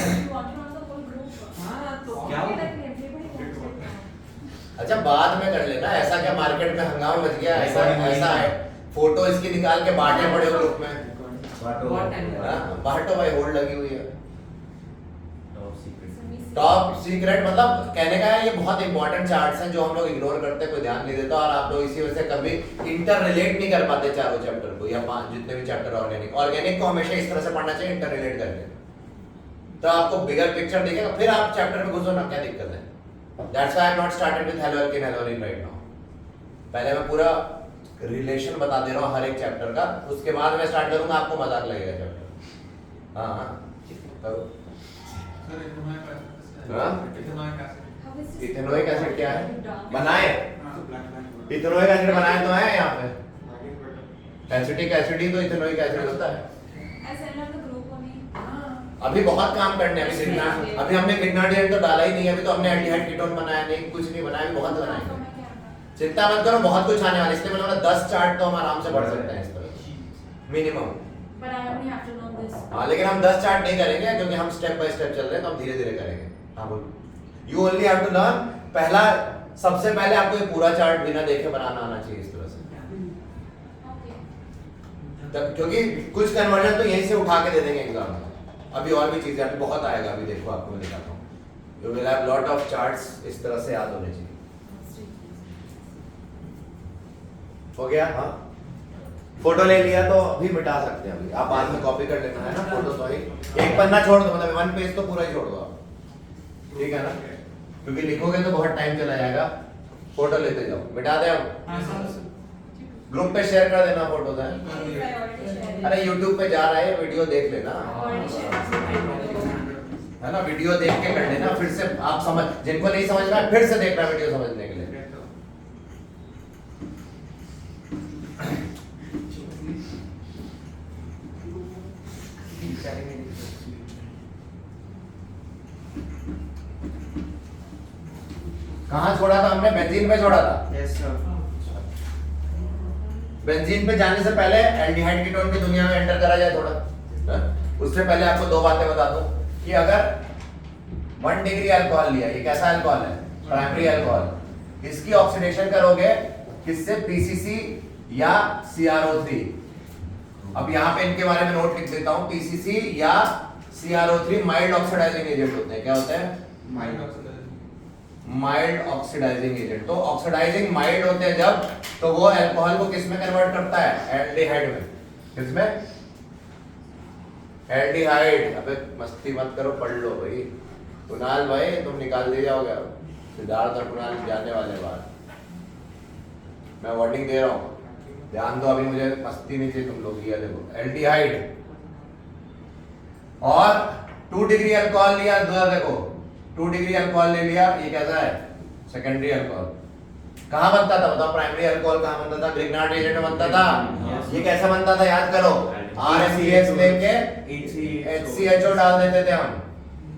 You want to know the whole group? हाँ, तो क्या Okay, हो? like everybody wants it now. अच्छा, बाद में कर लेना, ऐसा क्या मार्केट में हंगामा मच गया? ऐसा ऐसा है, फोटो इसकी निकाल के बांटे पड़े ग्रुप में। बहुत टाइम लगा। हाँ, बांटो भाई, होल्ड लगी हुई है। So we see. Top secret मतलब कहने का है, ये बहुत इंपॉर्टेंट चार्ट्स हैं जो हम लोग इग्नोर करते हैं, कोई ध्यान नहीं देता, और आप लोग इसी वजह से कभी इंटर रिलेट नहीं कर पाते चारों चैप्टर को, या 5 जितने भी चैप्टर ऑर्गेनिक को हमेशा इस तरह से पढ़ना चाहिए, इंटर रिलेट करके, तो आपको बिगर पिक्चर दिखेगा, फिर आप चैप्टर में घुसो ना, क्या दिक्कत है। That's why I have not started with haloalkane haloarene right now. पहले मैं पूरा रिलेशन बता दे रहा हूँ हर एक चैप्टर का, उसके बाद मैं स्टार्ट करूंगा, आपको मजाक लगेगा चैप्टर। हाँ हाँ करो। Sir, ethanoic acid. हाँ? Ethanoic acid. How is this? Ethanoic acid क्या है? Dark. बनाए, इथेनोइक एसिड बनाए तो है यहाँ पे। हाँ। एसिटिक एसिड ही तो इथेनोइक एसिड होता है। I send on the group only. अभी बहुत काम करने हैं, अभी हमने ग्रिग्नार्डियन तो डाला ही नहीं है, अभी तो हमने एल्डिहाइड कीटोन बनाया नहीं, कुछ नहीं बनाया, अभी बहुत बनाएंगे। चिंता मत करो, बहुत कुछ आने वाला है, इसलिए मैंने बोला 10 चार्ट तो हम आराम से पढ़ सकते हैं इस तरह minimum. But I only have to know this. हाँ, लेकिन हम 10 चार्ट नहीं करेंगे क्योंकि हम स्टेप बाय स्टेप चल रहे हैं, तो हम धीरे धीरे करेंगे। हाँ बोलो। You only have to learn, पहला सबसे पहले आपको ये पूरा चार्ट बिना देखे बनाना आना चाहिए इस तरह से। Okay. क्योंकि कुछ कन्वर्जन तो यहीं से उठा के दे देंगे एग्जाम में, अभी और भी चीजें, अभी बहुत आएगा, अभी देखो आपको मैं दिखाता हूँ। You will have lot of charts इस तरह से याद होने चाहिए। हो गया? हाँ, फोटो ले लिया तो अभी मिटा सकते हैं, अभी आप बाद में कॉपी कर लेना है ना फोटो, तो ही एक पन्ना छोड़ दो, मतलब 1 पेज तो पूरा ही छोड़ दो आप, ठीक है ना, क्योंकि लिखोगे तो बहुत टाइम चला जाएगा। फोटो लेते जाओ, मिटा दे अब, हाँ सर। ग्रुप पे शेयर कर देना फोटोज है। If I already shared. अरे यूट्यूब पे जा रहा है, वीडियो देख लेना, Already shared. है ना, वीडियो देख के कर लेना, फिर से आप समझ, जिनको नहीं समझ रहा है फिर से देखना वीडियो समझने के लिए। कहाँ छोड़ा था हमने? बेंजीन पे छोड़ा था। Yes sir. बेंजीन पे जाने से पहले एल्डिहाइड कीटोन की दुनिया में एंटर करा जाए थोड़ा, हाँ? उससे पहले आपको दो बातें बता दूं कि अगर 1 डिग्री अल्कोहल लिया, ये कैसा अल्कोहल है? Primary alcohol. इसकी ऑक्सीडेशन करोगे किससे? पीसीसी या CrO3। अब यहाँ पे इनके बारे में नोट लिख देता हूँ, पीसीसी या CrO3 माइल्ड ऑक्सीडाइजिंग एजेंट होते हैं। क्या होते हैं? Mild oxidising agent. तो ऑक्सीडाइजिंग माइल्ड होते हैं जब, तो वो अल्कोहल को किस में कन्वर्ट करता है? एल्डिहाइड में। किसमें? एल्डिहाइड। अबे मस्ती मत करो, पढ़ लो भाई। कुणाल भाई तुम निकाल दे जाओगे, सिद्धार्थ और कुणाल जाने वाले बाहर, मैं वार्निंग दे रहा हूँ, ध्यान दो, अभी मुझे मस्ती नहीं चाहिए तुम लोग। ये देखो एल्डिहाइड, और 2 डिग्री अल्कोहल लिया, देखो 2 डिग्री अल्कोहल ले लिया, ये कैसा है? Secondary alcohol. कहाँ बनता था बताओ? प्राइमरी अल्कोहल कहाँ बनता था? ग्रिग्नार्ड एजेंट में बनता था। ये कैसा बनता था याद करो? RCH लेके HCHO डाल देते थे हम,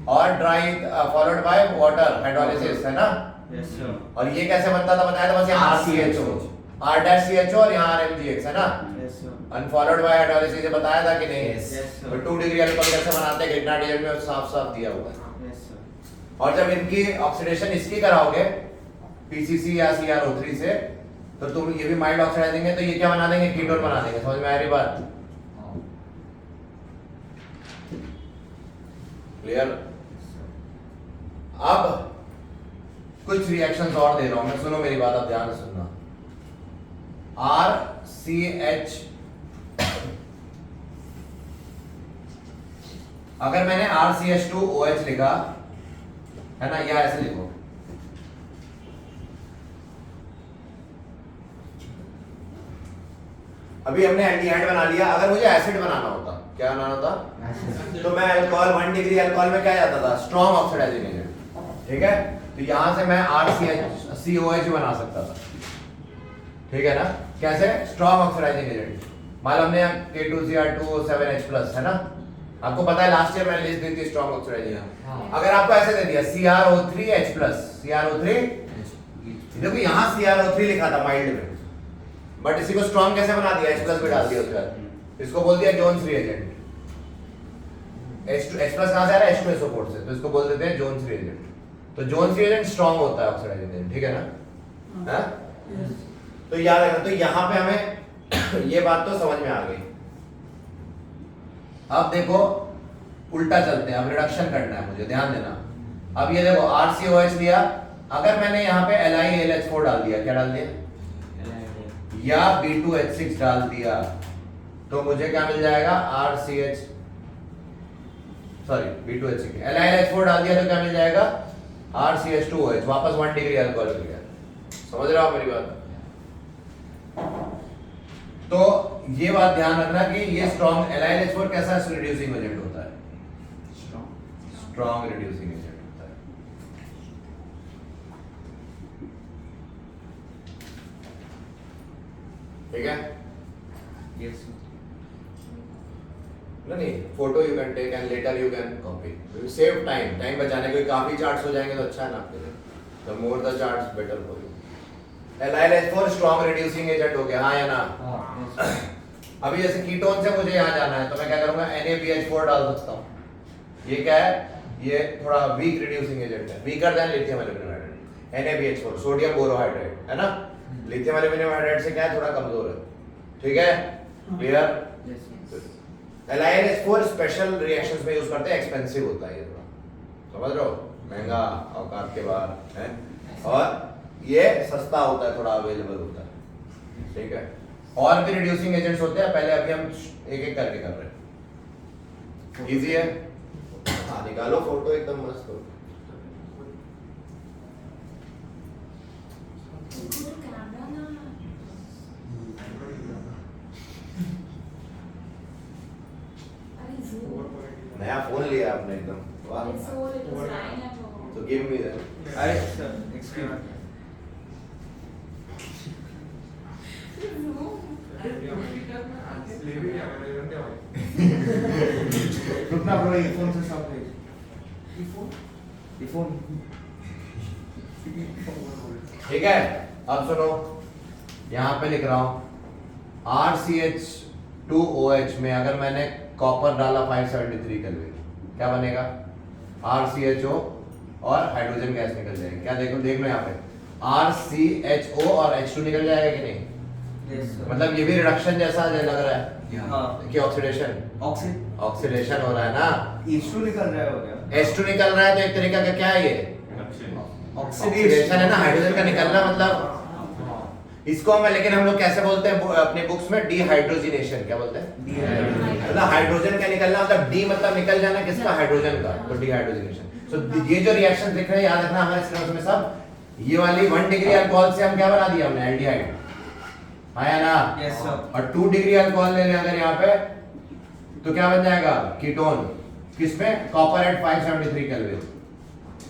और dry followed by water hydrolysis, है ना। Yes sir. और ये कैसे बनता था बताया था? बस यहाँ RCHO, R-CHO और यहाँ RMGX, है ना। Yes sir. Unfollowed bye hydrolysis, ये बताया था कि नहीं? Yes, sir. तो 2 डिग्री अल्कोहल कैसे बनाते हैं? ग्रिग्नार्ड एजेंट में साफ साफ दिया हुआ है। Yes sir. और जब इनकी ऑक्सीडेशन इसकी कराओगे पीसीसी या CrO3 से, तो तुम ये भी माइल्ड ऑक्सीडाइजिंग है, तो ये क्या बना देंगे? कीटोन बना देंगे। समझ में आ रही बात? क्लियर? अब कुछ रिएक्शंस और दे रहा हूं मैं, सुनो मेरी बात, अब ध्यान से सुनना। RCH, अगर मैंने RCH2OH लिखा है ना, या ऐसे लिखो, अभी हमने एल्डिहाइड बना लिया। अगर मुझे एसिड बनाना होता, क्या बनाना होता? तो मैं अल्कोहल 1 डिग्री अल्कोहल में क्या जाता था? स्ट्रॉन्ग ऑक्सीडाइजिंग एजेंट, ठीक है। तो यहां से मैं RCOH बना सकता था, ठीक है ना। कैसे? Strong oxidising agent. मान लो हमने K2Cr2O7H+, है ना, आपको पता है लास्ट ईयर मैंने लिस्ट दी थी स्ट्रॉन्ग ऑक्सीडाइजिंग। अगर आपको ऐसे दे दिया CrO3H+, CrO3, देखो यहाँ CrO3 लिखा था माइल्ड में, बट इसी को स्ट्रॉन्ग कैसे बना दिया? H+ भी डाल दिया उसके बाद, इसको बोल दिया जोन्स रिएजेंट। H+ कहां से आ रहा है? H2SO4 से, तो इसको बोल देते हैं जोन्स रिएजेंट। तो जोन्स रिएजेंट स्ट्रॉन्ग होता है ऑक्सीडाइजिंग एजेंट, ठीक है ना। हाँ? तो याद रखना, तो यहाँ पे हमें ये बात तो समझ में आ गई। अब देखो उल्टा चलते हैं, अब रिडक्शन करना है मुझे, ध्यान देना। अब ये देखो RCOH लिया, अगर मैंने यहाँ पे LiAlH4 डाल दिया, क्या डाल दिया? या B2H6 डाल दिया, तो मुझे क्या मिल जाएगा? B2H6, LiLH4 डाल दिया तो क्या मिल जाएगा? RCH2OH, वापस 1 डिग्री अल्कोहल हो गया। समझ रहे हो आप मेरी बात? तो ये बात ध्यान रखना कि ये स्ट्रॉन्ग LiLH4 कैसा रिड्यूसिंग एजेंट होता है? स्ट्रॉन्ग रिड्यूसिंग एजेंट होता है। ठीक है? Yes sir. नहीं, photo you can take and later you can copy, save time बचाने के लिए। काफी चार्ट्स हो जाएंगे तो अच्छा है ना आपके लिए, the more the charts better for you. LiLH4 strong reducing agent हो गया, हाँ या ना। अभी जैसे कीटोन से मुझे यहाँ जाना है, तो मैं क्या करूंगा? NaBH4 डाल सकता हूँ। ये क्या है? ये थोड़ा वीक रिड्यूसिंग एजेंट है, weaker then lithium aluminium hydride. NaBH4 sodium borohydride, है ना। लिथियम एल्यूमिनियम हाइड्राइड से क्या है? थोड़ा कमजोर है, ठीक है। क्लियर? LiLH4 स्पेशल रिएक्शंस में यूज करते हैं, एक्सपेंसिव होता है ये थोड़ा, समझ रहे हो, महंगा औकात के बाहर है, और ये सस्ता होता है, थोड़ा अवेलेबल होता है, ठीक है, और भी रिड्यूसिंग एजेंट्स होते हैं, पहले अभी हम एक एक करके कर रहे हैं। इजी है, हाँ निकालो फोटो एकदम मस्त हो। कैमरा ना अरे zoom नया फोन लिया आपने एकदम, वाह। it's so little fine at home तो गिव मी दैट। अरे सर एक्सक्यूज रुकना ब्रो, ये फोन से सब भेज, ये फोन ठीक है, अब सुनो, यहाँ पे लिख रहा हूँ RCH2OH में अगर मैंने कॉपर डाला 573 केल्विन, क्या बनेगा? RCHO और हाइड्रोजन गैस निकल जाएगी। क्या देखो, देख लो यहाँ पे RCHO और H2 निकल जाएगा कि नहीं? Yes sir. मतलब ये भी रिडक्शन जैसा लग रहा है हाँ कि ऑक्सीडेशन, ऑक्सीडेशन हो रहा है ना। H2 निकल रहा है, हो गया H2 निकल रहा है तो एक तरीका का क्या है ये? ऑक्सीडेशन है ना, हाइड्रोजन का निकलना, मतलब इसको हम, लेकिन हम लोग कैसे बोलते हैं अपने बुक्स में? डिहाइड्रोजिनेशन। क्या बोलते हैं? मतलब हाइड्रोजन का निकलना, मतलब डी मतलब निकल जाना किसका? हाइड्रोजन का, तो डिहाइड्रोजिनेशन। सो ये जो रिएक्शन दिख रहे हैं, याद रखना हमारे सिलेबस में सब, ये वाली 1 डिग्री अल्कोहल से हम क्या बना दिया हमने? एल्डिहाइड, आया ना? Yes sir. और 2 डिग्री अल्कोहल ले लें अगर यहाँ पे, तो क्या बन जाएगा? कीटोन। किसमें? Copper at 573 kelvin.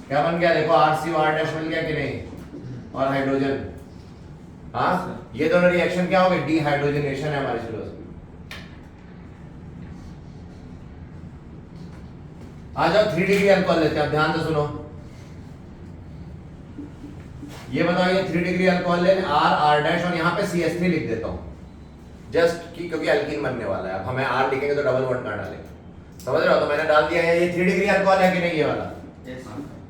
क्या बन गया? देखो RCOR' मिल गया कि नहीं? और हाइड्रोजन, हाँ, ये दोनों रिएक्शन क्या हो गए? डिहाइड्रोजनेशन है हमारे सिलेबस में। आ जाओ 3 डिग्री अल्कोहल लेते हैं, अब ध्यान से सुनो। ये बताओ, ये 3 डिग्री अल्कोहल ले, R और यहाँ पे CH3 लिख देता हूँ जस्ट कि क्योंकि अल्कीन बनने वाला है। अब हमें R लिखेंगे तो डबल बॉन्ड कहाँ डालेंगे, समझ रहे हो? तो मैंने डाल दिया है, ये 3 डिग्री अल्कोहल है कि नहीं? ये वाला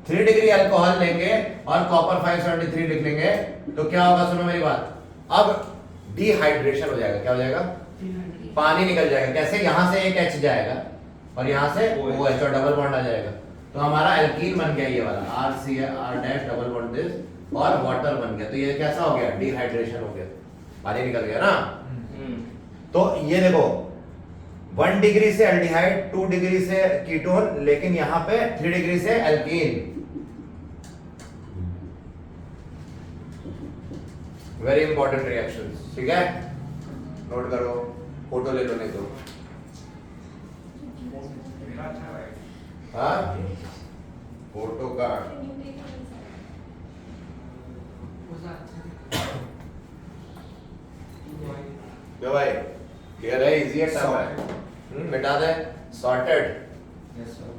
3 डिग्री अल्कोहल लेंगे और कॉपर 573 लिख लेंगे, तो क्या होगा? सुनो मेरी बात, अब डिहाइड्रेशन हो जाएगा। क्या हो जाएगा? पानी निकल जाएगा। कैसे? यहाँ से एक H जाएगा और यहाँ से OH और डबल बॉन्ड आ जाएगा, तो हमारा एल्कीन बन गया ये वाला RCR' डबल बॉन्ड दिस, और वाटर बन गया। तो ये कैसा हो गया? डिहाइड्रेशन हो गया, पानी निकल गया ना। तो ये देखो, 1 डिग्री से एल्डिहाइड, 2 डिग्री से कीटोन, लेकिन यहाँ पे 3 डिग्री से एल्कीन। वेरी इंपॉर्टेंट रिएक्शन, ठीक है? नोट करो, फोटो ले लो नहीं तो। हाँ, फोटो का क्यों भाई? क्लियर है? इजी है, टफ है? मिटा दे, सॉर्टेड। Yes sir.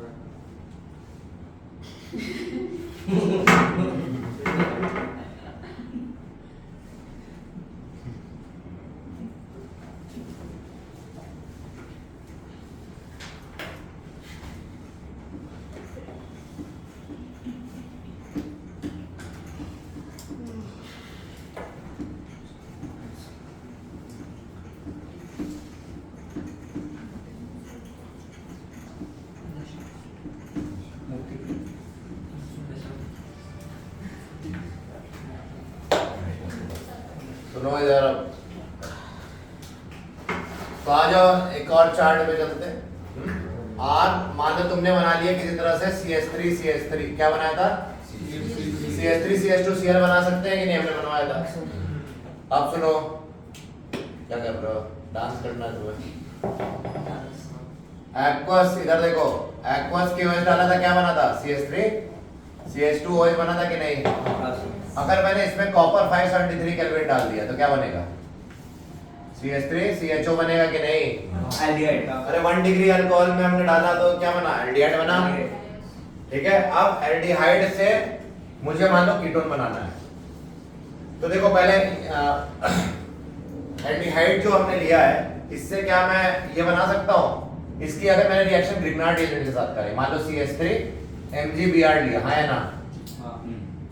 सुनो इधर, तो आ जाओ एक और चार्ट पे चलते हैं। R मान लो तुमने बना लिया किसी तरह से CH3 क्या बनाया था? CH3 CH2 Cl बना सकते हैं कि नहीं? हमने बनवाया था। अब सुनो, क्या कर रहे हो? डांस करना है तुम्हें? एक्वस, इधर देखो, एक्वस की OH डाला था, क्या बना था? CH3 CH2 OH बना था कि नहीं? अगर मैंने इसमें कॉपर 573 केल्विन डाल दिया तो क्या बनेगा? CH3 CHO बनेगा कि नहीं? एल्डिहाइड का। अरे 1 डिग्री अल्कोहल में हमने डाला तो क्या बना? एल्डिहाइड बना। ठीक है, अब एल्डिहाइड से मुझे मान लो कीटोन बनाना है, तो देखो पहले एल्डिहाइड जो हमने लिया है, इससे क्या मैं ये बना सकता हूँ? इसकी अगर मैंने रिएक्शन ग्रिग्नार्ड एजेंट के साथ करी, मान लो CH3 MgBr लिया, हाँ है ना?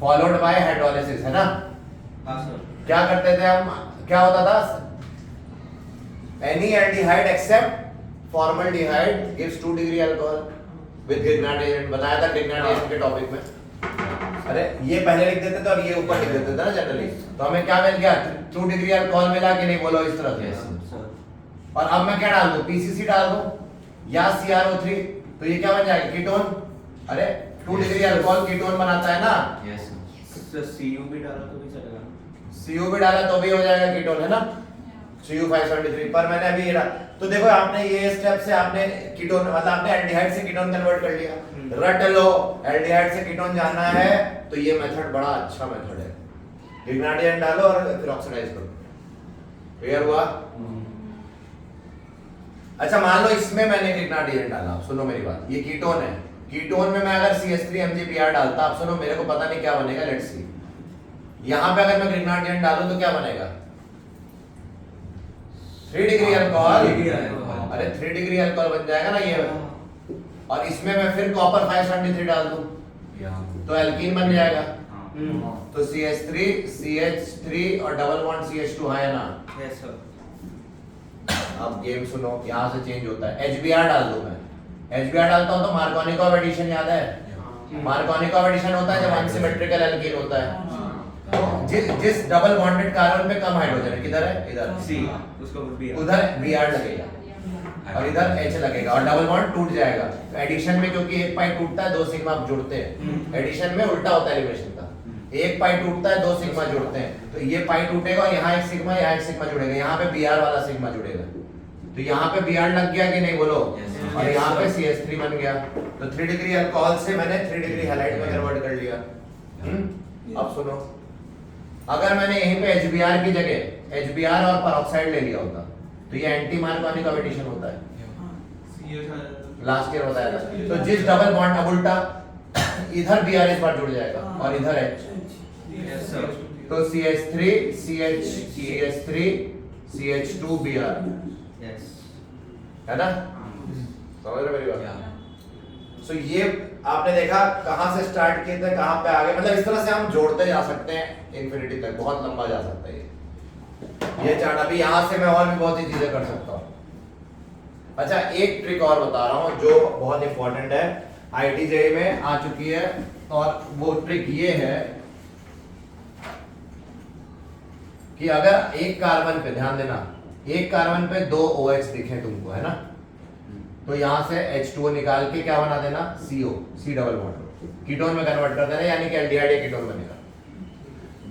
फॉलोड बाय हाइड्रोलिसिस, है ना? हाँ सर। क्या करते थे हम? क्या होता था? Any aldehyde except formaldehyde gives 2 degree alcohol with Grignard agent. बताया था ग्रिग्नार्ड एजेंट के टॉपिक में। अरे ये पहले लिख देते थे और ये ऊपर लिख देते थे ना जनरली, तो हमें क्या मिल गया 2 डिग्री अल्कोहल मिला कि नहीं, बोलो इस तरह से। सर और अब मैं क्या डाल दूं, पीसीसी डाल दूं या CrO3, तो ये क्या बन जाएगा, कीटोन। अरे 2 डिग्री अल्कोहल कीटोन बनाता है ना, यस सर CU भी डाला तो भी चलेगा ना? CU भी डाला तो भी हो जाएगा कीटोन, है ना, CU573। पर मैंने अभी ये तो देखो आपने ये स्टेप से आपने कीटोन मतलब आपने एल्डिहाइड से कीटोन कन्वर्ट कर लिया। रट लो, एल्डिहाइड से कीटोन जानना है तो ये मेथड बड़ा अच्छा मेथड है। ग्रिग्नार्डियन डालो और फिर ऑक्सीडाइज करो, क्लियर हुआ। अच्छा मान लो इसमें मैंने ग्रिग्नार्डियन डाला, सुनो मेरी बात, ये कीटोन है, कीटोन में मैं अगर CH3MgBr डालता, आप सुनो मेरे को पता नहीं क्या बनेगा, लेट्स सी। यहां पे अगर मैं ग्रिग्नार्डियन डालूं तो क्या बनेगा, 3 डिग्री अल्कोहल। अरे 3 डिग्री अल्कोहल बन जाएगा ना ये। और इसमें मैं फिर कॉपर 573 डाल दूं तो एल्कीन बन जाएगा। तो CH3 CH3 और डबल बॉन्ड CH2 है ना। Yes sir. अब गेम सुनो, यहाँ से चेंज होता है, HBr डाल दूं मैं, HBr डालता हूं तो मार्कोनिकॉव एडिशन याद है, मार्कोनिकॉव एडिशन होता है जब अनसिमेट्रिकल एल्कीन होता है। तो जिस डबल बॉन्डेड कार्बन पे कम हाइड्रोजन है, किधर है, इधर सी उसको भी उधर Br लगेगा और इधर H लगेगा और डबल बॉन्ड टूट जाएगा। तो एडिशन में क्योंकि एक पाई टूटता है 2 सिग्मा जुड़ते हैं, एडिशन में उल्टा होता है एलिमिनेशन का, एक पाई टूटता है 2 सिग्मा जुड़ते हैं, तो ये पाई टूटेगा और यहाँ एक सिग्मा जुड़ेगा, यहाँ पे Br वाला सिग्मा जुड़ेगा, तो यहाँ पे Br लग गया कि नहीं बोलो, और यहाँ पे CH3 बन गया। तो 3 डिग्री अल्कोहल से मैंने 3 डिग्री हैलाइड में कन्वर्ट कर लिया। अब सुनो, अगर मैंने यहीं पे HBr की जगह HBr और पेरोक्साइड ले लिया होता तो ये एंटी मार्कोनिकॉव एडिशन होता है, लास्ट ईयर बताया था। तो जिस डबल बॉन्ड अब उल्टा इधर Br इस बार जुड़ जाएगा और इधर H, यस सर। तो CH3 CH3 CH2 Br, yes है ना, समझ रहे मेरी बात। सो ये आपने देखा कहां से स्टार्ट किए थे कहां पे आ गए, मतलब इस तरह से हम जोड़ते जा सकते हैं इन्फिनिटी तक, बहुत लंबा जा सकता है ये चार्ट। अभी यहां से मैं और भी बहुत सी चीजें कर सकता हूं। अच्छा एक ट्रिक और बता रहा हूं जो बहुत इंपॉर्टेंट है, IIT में आ चुकी है, और वो ट्रिक ये है कि अगर एक कार्बन पे ध्यान देना, एक कार्बन पे 2 OH दिखे तुमको, है ना, तो यहां से H2O निकाल के क्या बना देना, CO, C double bond, ketone में कन्वर्ट कर देना, यानी कि एल्डिहाइड या कीटोन बनेगा।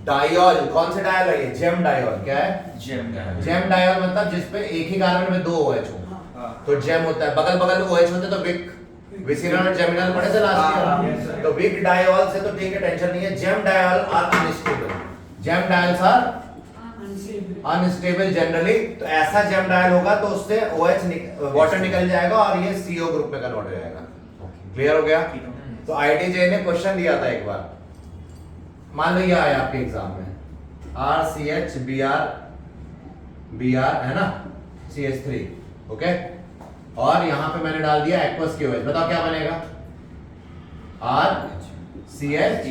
डायोल, कौन सा डायोल है ये, जेम डायोल। क्या है, जेम डायोल, मतलब जिसपे एक ही कार्बन में 2 OH हो तो जेम होता है। बगल बगल OH होते तो विक, विसिरल और जेमिनल पढ़े थे लास्ट ईयर, तो विक डायोल से तो ठीक है, टेंशन नहीं है। Gem diol are unstable, gem diols are unstable generally, तो ऐसा जेम डायल होगा तो उससे OH वाटर निकल जाएगा और ये CO ग्रुप में कन्वर्ट हो जाएगा। क्लियर हो गया। तो IIT ने क्वेश्चन दिया था एक बार, मान लो ये आया आपके एग्जाम में, RCH Br है ना, CH3, ओके, और यहां पे मैंने डाल दिया एक्वस के OH, बताओ क्या बनेगा, RCH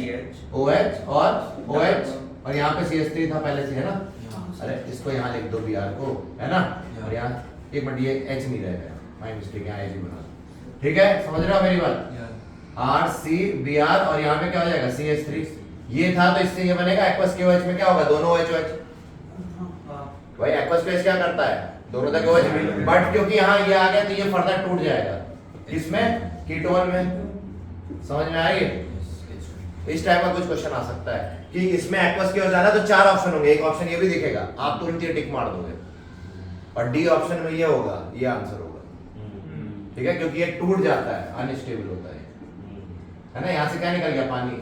OH और OH, और यहाँ पे CH3 था पहले से, है ना। अरे इसको यहाँ लिख दो Br को, है ना, और यहाँ एक मिनट ये H नहीं रहेगा, माय मिस्टेक, यहाँ H ही बना दो, ठीक है, समझ रहे हो मेरी बात। RCBr और यहाँ पे क्या हो जाएगा, CH3, ये था तो इससे ये बनेगा एक्वस के OH में क्या होगा, दोनों OH। भाई एक्वस के OH क्या करता है, दोनों तक OH, बट क्योंकि यहाँ ये आ गया तो ये फर्दर टूट जाएगा, इसमें कीटोन में, समझ में आ रही है। इस टाइप का कुछ क्वेश्चन आ सकता है कि इसमें एक्वस की ओर जाना, तो 4 ऑप्शन होंगे, एक ऑप्शन ये भी दिखेगा, आप तुरंत ये टिक मार दोगे, और डी ऑप्शन में ये होगा, ये आंसर होगा, ठीक है, क्योंकि ये टूट जाता है, अनस्टेबल होता है ना। यहां से क्या निकल गया, पानी,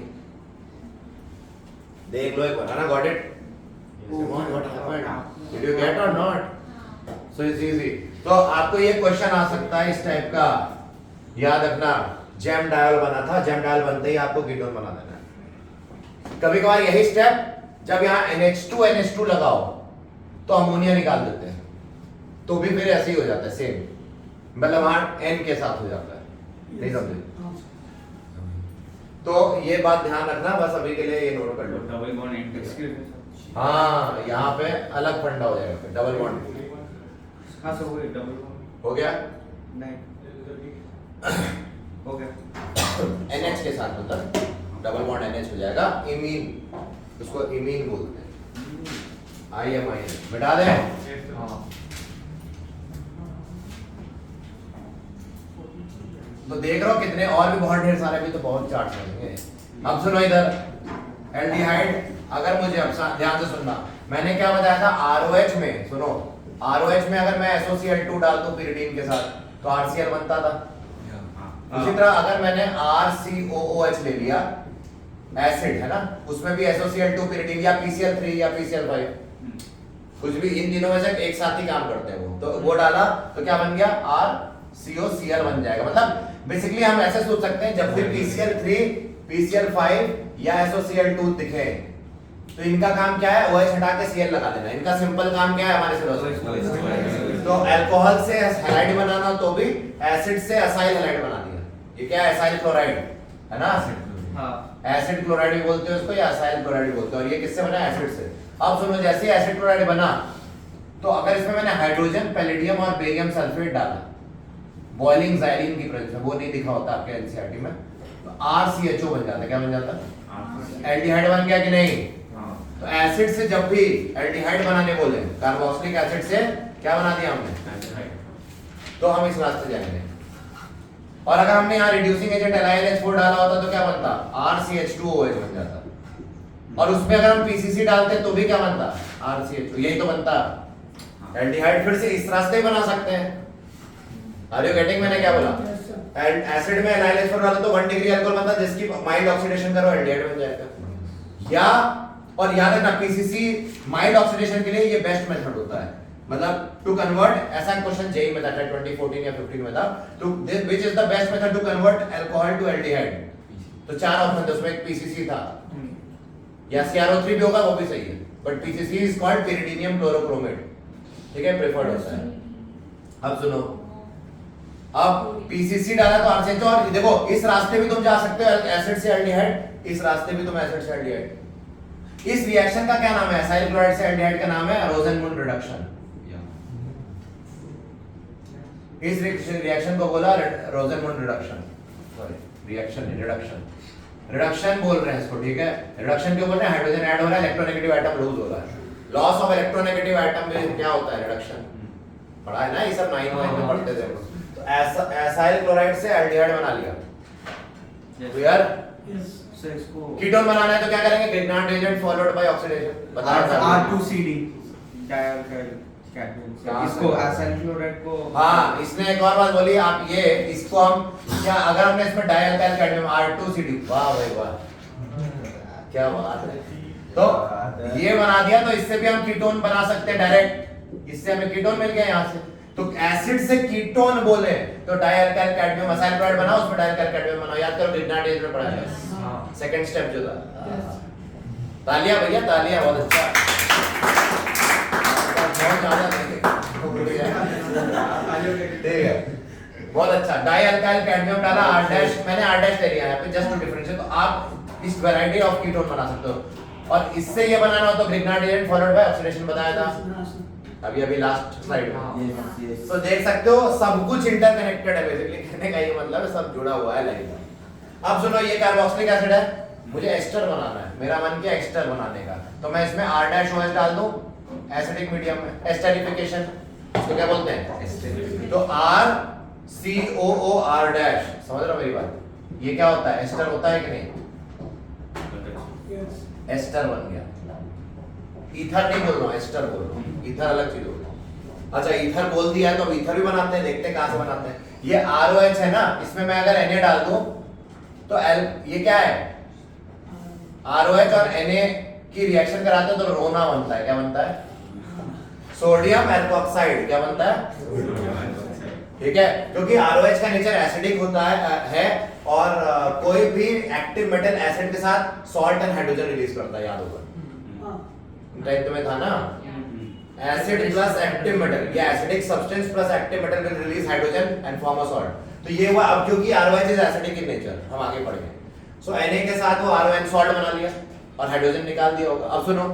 देख लो एक बार, है ना, got it, what happened, did you get और नॉट, सो इट्स इजी। तो आपको ये क्वेश्चन आ सकता है इस टाइप का, याद रखना, जेम डायोल बना था, जेम डायोल बनते ही आपको कीटोन बना देना है। कभी कभार यही स्टेप, जब यहाँ NH2 लगाओ तो अमोनिया निकाल देते हैं, तो भी फिर ऐसे ही हो जाता है, सेम, मतलब वहां N के साथ हो जाता है, नहीं समझे। तो ये बात ध्यान रखना, बस अभी के लिए ये नोट कर लो। डबल बॉन्ड इंटेक्स, हाँ यहाँ पे अलग फंडा हो जाएगा, फिर डबल बॉन्ड, हाँ सर वो डबल बॉन्ड हो गया, नहीं हो गया, NH के साथ मतलब डबल बॉन्ड NH हो जाएगा, इमीन, उसको इमीन बोलते हैं, IMIN। मिटा दें? हाँ। तो देख रहे हो कितने और भी बहुत ढेर सारे भी तो बहुत चार्ट होंगे। अब सुनो इधर, एल्डिहाइड, अगर मुझे अब ध्यान से सुनना, मैंने क्या बताया था ROH में, सुनो ROH में अगर मैं SOCl2 डाल दूं pyridine के साथ तो RCl बनता था। उसी तरह अगर मैंने RCOOH ले लिया, एसिड है ना, उसमें भी SOCl2 pyridine या PCl3 या PCl5, कुछ भी इन दिनों में से एक साथ ही काम करते हैं वो, तो वो डाला तो क्या बन गया, RCOCl बन जाएगा। मतलब बेसिकली हम ऐसे सोच सकते हैं, जब भी PCl3 PCl5 या SOCl2 दिखे तो इनका काम क्या है, OH हटा के Cl लगा देना। इनका सिंपल काम क्या है हमारे से, तो अल्कोहल से हैलाइड बनाना, तो भी एसिड से असाइल हैलाइड बना दिया। ये क्या है, असाइल क्लोराइड है ना, एसिड क्लोराइड भी बोलते हैं उसको, या असाइल क्लोराइड बोलते हैं। और ये किससे बना है, एसिड से। अब सुनो, जैसे एसिड क्लोराइड बना तो अगर इसमें मैंने हाइड्रोजन, पैलेडियम और बेरियम सल्फेट डाला बॉइलिंग ज़ाइलिन की प्रेजेंस में, वो नहीं दिखा होता आपके एनसीईआरटी में, तो RCHO बन जाता है। क्या बन जाता है, एल्डिहाइड बन गया कि नहीं। तो एसिड से जब भी एल्डिहाइड बनाने बोले, कार्बोक्सिलिक एसिड से क्या बना दिया हमने, तो हम इस रास्ते जाएंगे। और अगर हमने यहाँ रिड्यूसिंग एजेंट LiNH4 डाला होता तो क्या बनता, RCH2OH बन जाता। और उसमें अगर हम PCC डालते तो भी क्या बनता, RCH2, यही तो बनता। एल्डिहाइड फिर से इस रास्ते ही बना सकते हैं। आर यू गेटिंग, मैंने क्या बोला, एसिड में LiNH4 डालो तो 1 डिग्री अल्कोहल बनता, जिसकी माइल्ड ऑक्सीडेशन करो एल्डिहाइड बन जाएगा। या और याद रखना, PCC माइल्ड ऑक्सीडेशन के लिए ये बेस्ट मेथड होता है। मतलब टू कन्वर्ट, ऐसा क्वेश्चन जेई में था 2014 या 15 में था, to which is the best method to convert alcohol to aldehyde. तो 4 ऑप्शन थे, उसमें एक PCC था, या CrO3 भी होगा, वो भी सही है, but PCC is called pyridinium chlorochromate, ठीक है, प्रेफर्ड होता है। अब सुनो, अब PCC डाला तो RCH, और देखो इस रास्ते भी तुम जा सकते हो एसिड से एल्डिहाइड, इस रास्ते भी तुम एसिड से एल्डिहाइड। इस रिएक्शन का क्या नाम है, एसाइल क्लोराइड से एल्डिहाइड का नाम है रोसेनमुंड रिडक्शन। इस रिएक्शन को बोला Rosenmund reduction, sorry reaction reduction, reduction बोल रहे हैं इसको, ठीक है। रिडक्शन क्यों बोल रहे हैं, हाइड्रोजन ऐड हो रहा है, इलेक्ट्रोनेगेटिव एटम लूज हो रहा है। लॉस ऑफ इलेक्ट्रोनेगेटिव एटम में क्या होता है, रिडक्शन। पढ़ा है ना ये सब, 9 में पढ़ते थे। तो एसाइल क्लोराइड से एल्डिहाइड बना लिया, क्लियर। सर इसको कीटोन बनाना है तो क्या करेंगे, Grignard agent followed by oxidation, बता R2CD डायल्काइल कैटोन, इसको एसाइल क्लोराइड को। हाँ, इसने एक और बात बोली, आप ये इसको हम क्या, अगर हमने इसमें डायल्काइल कैडमियम R2CD, वाह भाई वाह, क्या बात है। तो ये बना दिया, तो इससे भी हम कीटोन बना सकते हैं डायरेक्ट, इससे हमें कीटोन मिल गया यहाँ से। तो एसिड से कीटोन बोले तो डायल्काइल कैडमियम असाइल क्लोराइड बनाओ, उसमें डायल्काइल कैडमियम बनाओ, याद करो ग्रिग्नार्ड एजेंट में पढ़ा है, सेकंड स्टेप जो था। तालियां भैया, तालियां, बहुत अच्छा, बहुत ज्यादा ठीक है, बहुत अच्छा। डाइअल्काइल कैडमियम डाला, R डैश, मैंने R डैश ले लिया है यहाँ पे जस्ट टू डिफरेंशिएट। तो आप इस वैरायटी ऑफ कीटोन बना सकते हो। और इससे ये बनाना हो तो Grignard agent followed by oxidation बताया था अभी लास्ट स्लाइड में। तो देख सकते हो सब कुछ इंटरकनेक्टेड है, बेसिकली कहने का ये मतलब है सब जुड़ा हुआ है लाइफ। अब सुनो, ये कार्बोक्सिलिक एसिड है, मुझे एस्टर बनाना है, मेरा मन किया एस्टर बनाने का, तो मैं इसमें R-OH डाल दूं एसिडिक मीडियम में, एस्टरिफिकेशन इसको क्या बोलते हैं। तो RCOOR', समझ रहे हो मेरी बात, ये क्या होता है, एस्टर होता है कि नहीं, एस्टर बन गया। ईथर नहीं बोल रहा हूँ, एस्टर बोल रहा हूँ, ईथर अलग चीज होता है। अच्छा, ईथर बोल दिया है तो ईथर भी बनाते हैं, देखते हैं कहां से बनाते हैं। ये ROH है ना, इसमें मैं अगर Na डाल दूं तो ये क्या है, ROH और Na की रिएक्शन कराते हैं तो रोना बनता है, क्या बनता है, सोडियम एल्कोऑक्साइड, क्या बनता है, ठीक है। क्योंकि ROH का नेचर एसिडिक होता है और कोई भी एक्टिव मेटल एसिड के साथ सॉल्ट एंड हाइड्रोजन रिलीज करता है, याद होगा टाइप में था ना, एसिड प्लस एक्टिव मेटल, या acidic substance plus active metal will release hydrogen and form a salt. तो ये हुआ, अब क्योंकि ROH is acidic in nature, हम आगे पढ़ गए। सो Na के साथ वो RON सॉल्ट बना लिया और हाइड्रोजन निकाल दिया होगा। अब सुनो,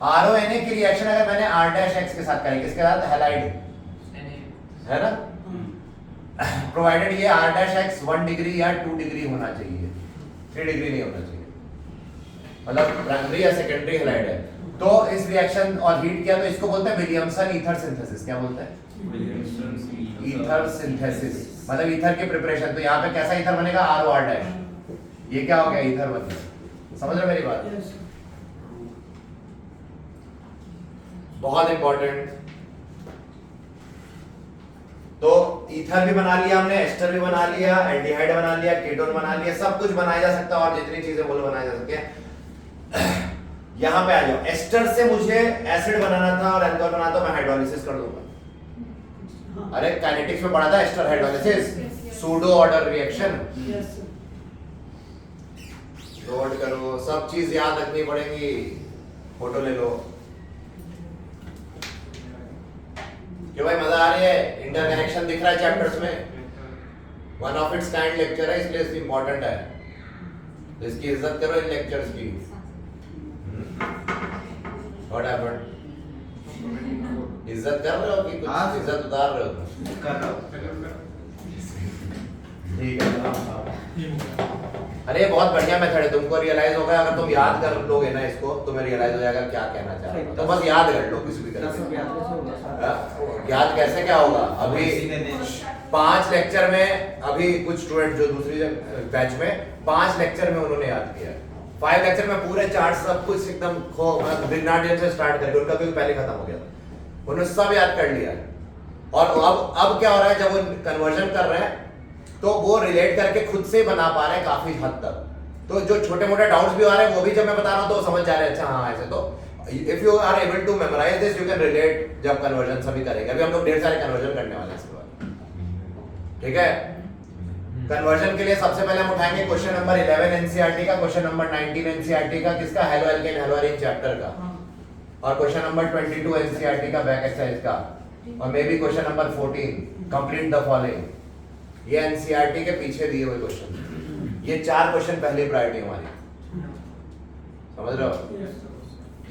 RONA की रिएक्शन अगर मैंने R-X के साथ करी, किसके साथ, हैलाइड है ना, प्रोवाइडेड ये R-X 1 डिग्री या 2 डिग्री होना चाहिए, 3 डिग्री नहीं होना चाहिए। मतलब प्राइमरी या सेकेंडरी हैलाइड है, तो इस रिएक्शन और हीट किया तो इसको बोलते हैं विलियमसन ईथर सिंथेसिस। क्या बोलते हैं? ईथर सिंथेसिस, मतलब ईथर की प्रिपरेशन। तो यहाँ पे कैसा ईथर बनेगा? ROR dash. ये क्या हो गया? ईथर बन गया। समझ रहे मेरी बात? बहुत इंपॉर्टेंट। तो ईथर भी बना लिया हमने, एस्टर भी बना लिया, एल्डिहाइड बना लिया, कीटोन बना लिया, सब कुछ बनाया जा सकता है और जितनी चीजें बोलो बनाया जा सकती है। यहां पे आ जाओ, एस्टर से मुझे एसिड बनाना था और एल्कोहल बनाना था, मैं हाइड्रोलिसिस कर दूंगा। अरे काइनेटिक्स में पढ़ा था ester hydrolysis, pseudo order reaction. Note करो, सब चीज याद रखनी पड़ेगी। फोटो ले लो। क्यों भाई, मजा आ रही है? इंटरकनेक्शन दिख रहा है चैप्टर्स में? One of its kind lecture है, इसलिए इसकी इंपॉर्टेंट है। तो इसकी इज्जत करो इन लेक्चर्स की। What happened? इज्जत कर रहे हो कि कुछ इज्जत उतार रहे हो? कर रहा हूं। ठीक है। अरे बहुत बढ़िया मेथड है, तुमको रियलाइज होगा अगर तुम याद कर लोगे ना इसको, तुम्हें रियलाइज हो जाएगा क्या कहना चाह रहे हो। तो बस याद कर लो किसी भी तरह से। याद कैसे क्या होगा? अभी 5 लेक्चर में, अभी कुछ स्टूडेंट जो दूसरी बैच में 5 लेक्चर में उन्होंने याद किया, 5 लेक्चर में पूरे चार्ट सब कुछ एकदम ग्रिग्नार्डियन से स्टार्ट करके, उनका भी पहले खत्म हो गया था, उन्होंने सब याद कर लिया। और अब क्या हो रहा है, जब वो कन्वर्जन कर रहे हैं तो वो रिलेट करके खुद से बना पा रहे हैं काफी हद तक। तो जो छोटे मोटे डाउट्स भी आ रहे हैं वो भी जब मैं बता रहा हूं तो समझ जा रहे हैं, अच्छा हाँ ऐसे। तो if you are able to memorise this you can relate जब कन्वर्जन सभी करेंगे। अभी हम लोग ढेर सारे कन्वर्जन करने वाले हैं इसके बाद, ठीक है। कन्वर्जन के लिए सबसे पहले हम उठाएंगे क्वेश्चन नंबर 11 एनसीईआरटी का, क्वेश्चन नंबर 19 एनसीईआरटी का, किसका? Halo alkane hello arene chapter का, और क्वेश्चन नंबर 22 एनसीईआरटी का बैक एक्सरसाइज का, और may be question number 14 complete the following. ये एनसीईआरटी के पीछे दिए हुए क्वेश्चन, ये 4 क्वेश्चन पहली प्रायोरिटी हमारी, समझ रहे हो?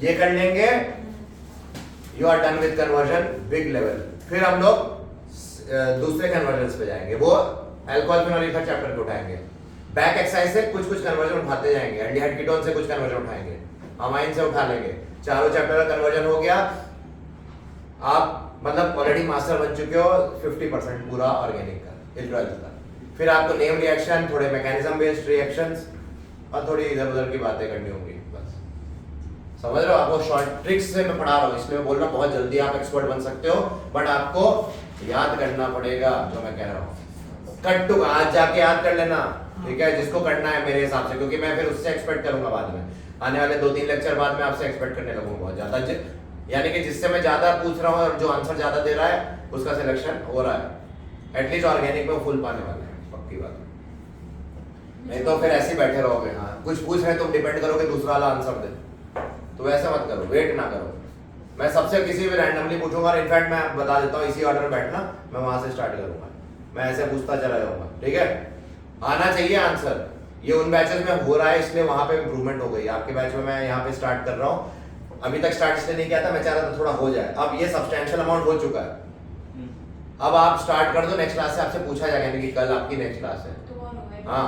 ये कर लेंगे, you are done with conversion big level. फिर हम लोग दूसरे कन्वर्जन पे जाएंगे, वो अल्कोहल फिनोल ईथर चैप्टर को उठाएंगे। बैक एक्सरसाइज से कुछ कुछ कन्वर्जन उठाते जाएंगे, एल्डिहाइड कीटोन से कुछ कन्वर्जन उठाएंगे, अमाइन से उठा लेंगे। चारों चैप्टर का कन्वर्जन हो गया, आप मतलब ऑलरेडी मास्टर बन चुके हो 50% पूरा ऑर्गेनिक का, इलेक्ट्रोलाइट का। फिर आपको नेम रिएक्शन, थोड़े मैकेनिज्म बेस्ड रिएक्शंस और थोड़ी इधर उधर की बातें करनी होंगी, बस समझ रहे हो? आपको शॉर्ट ट्रिक्स से मैं पढ़ा रहा हूँ, इसलिए मैं बोल रहा हूँ बहुत जल्दी आप एक्सपर्ट बन सकते हो, बट आपको याद करना पड़ेगा जो मैं कह रहा हूँ। कट टू आज जाके याद कर लेना, ठीक है, जिसको करना है मेरे हिसाब से, क्योंकि मैं फिर उससे एक्सपेक्ट करूंगा बाद में। आने वाले 2-3 लेक्चर बाद में आपसे एक्सपेक्ट करने लगूंगा बहुत ज्यादा, यानी कि जिससे मैं ज्यादा पूछ रहा हूँ और जो आंसर ज्यादा दे रहा है उसका सिलेक्शन हो रहा है। एटलीस्ट ऑर्गेनिक में फुल पाने वाले हैं, पक्की बात। नहीं तो फिर ऐसे ही बैठे रहोगे, हाँ कुछ पूछ रहे तुम डिपेंड करोगे दूसरा वाला आंसर दे, तो ऐसा मत करो, वेट ना करो। मैं सबसे किसी भी रैंडमली पूछूंगा, इनफैक्ट मैं बता देता हूँ इसी ऑर्डर में बैठना, मैं वहां से स्टार्ट करूंगा, मैं ऐसे पूछता चला जाऊंगा, ठीक है। आना चाहिए आंसर, ये उन बैचेस में हो रहा है इसलिए वहां पे इंप्रूवमेंट हो गई। आपके बैच में मैं यहाँ पे स्टार्ट कर रहा हूँ, अभी तक स्टार्ट इसलिए नहीं किया था, मैं चाह रहा था थोड़ा हो जाए, अब ये सब्सटेंशियल अमाउंट हो चुका है। अब आप स्टार्ट कर दो, नेक्स्ट क्लास से आपसे पूछा जाएगा, यानी कि कल आपकी नेक्स्ट क्लास है, हाँ,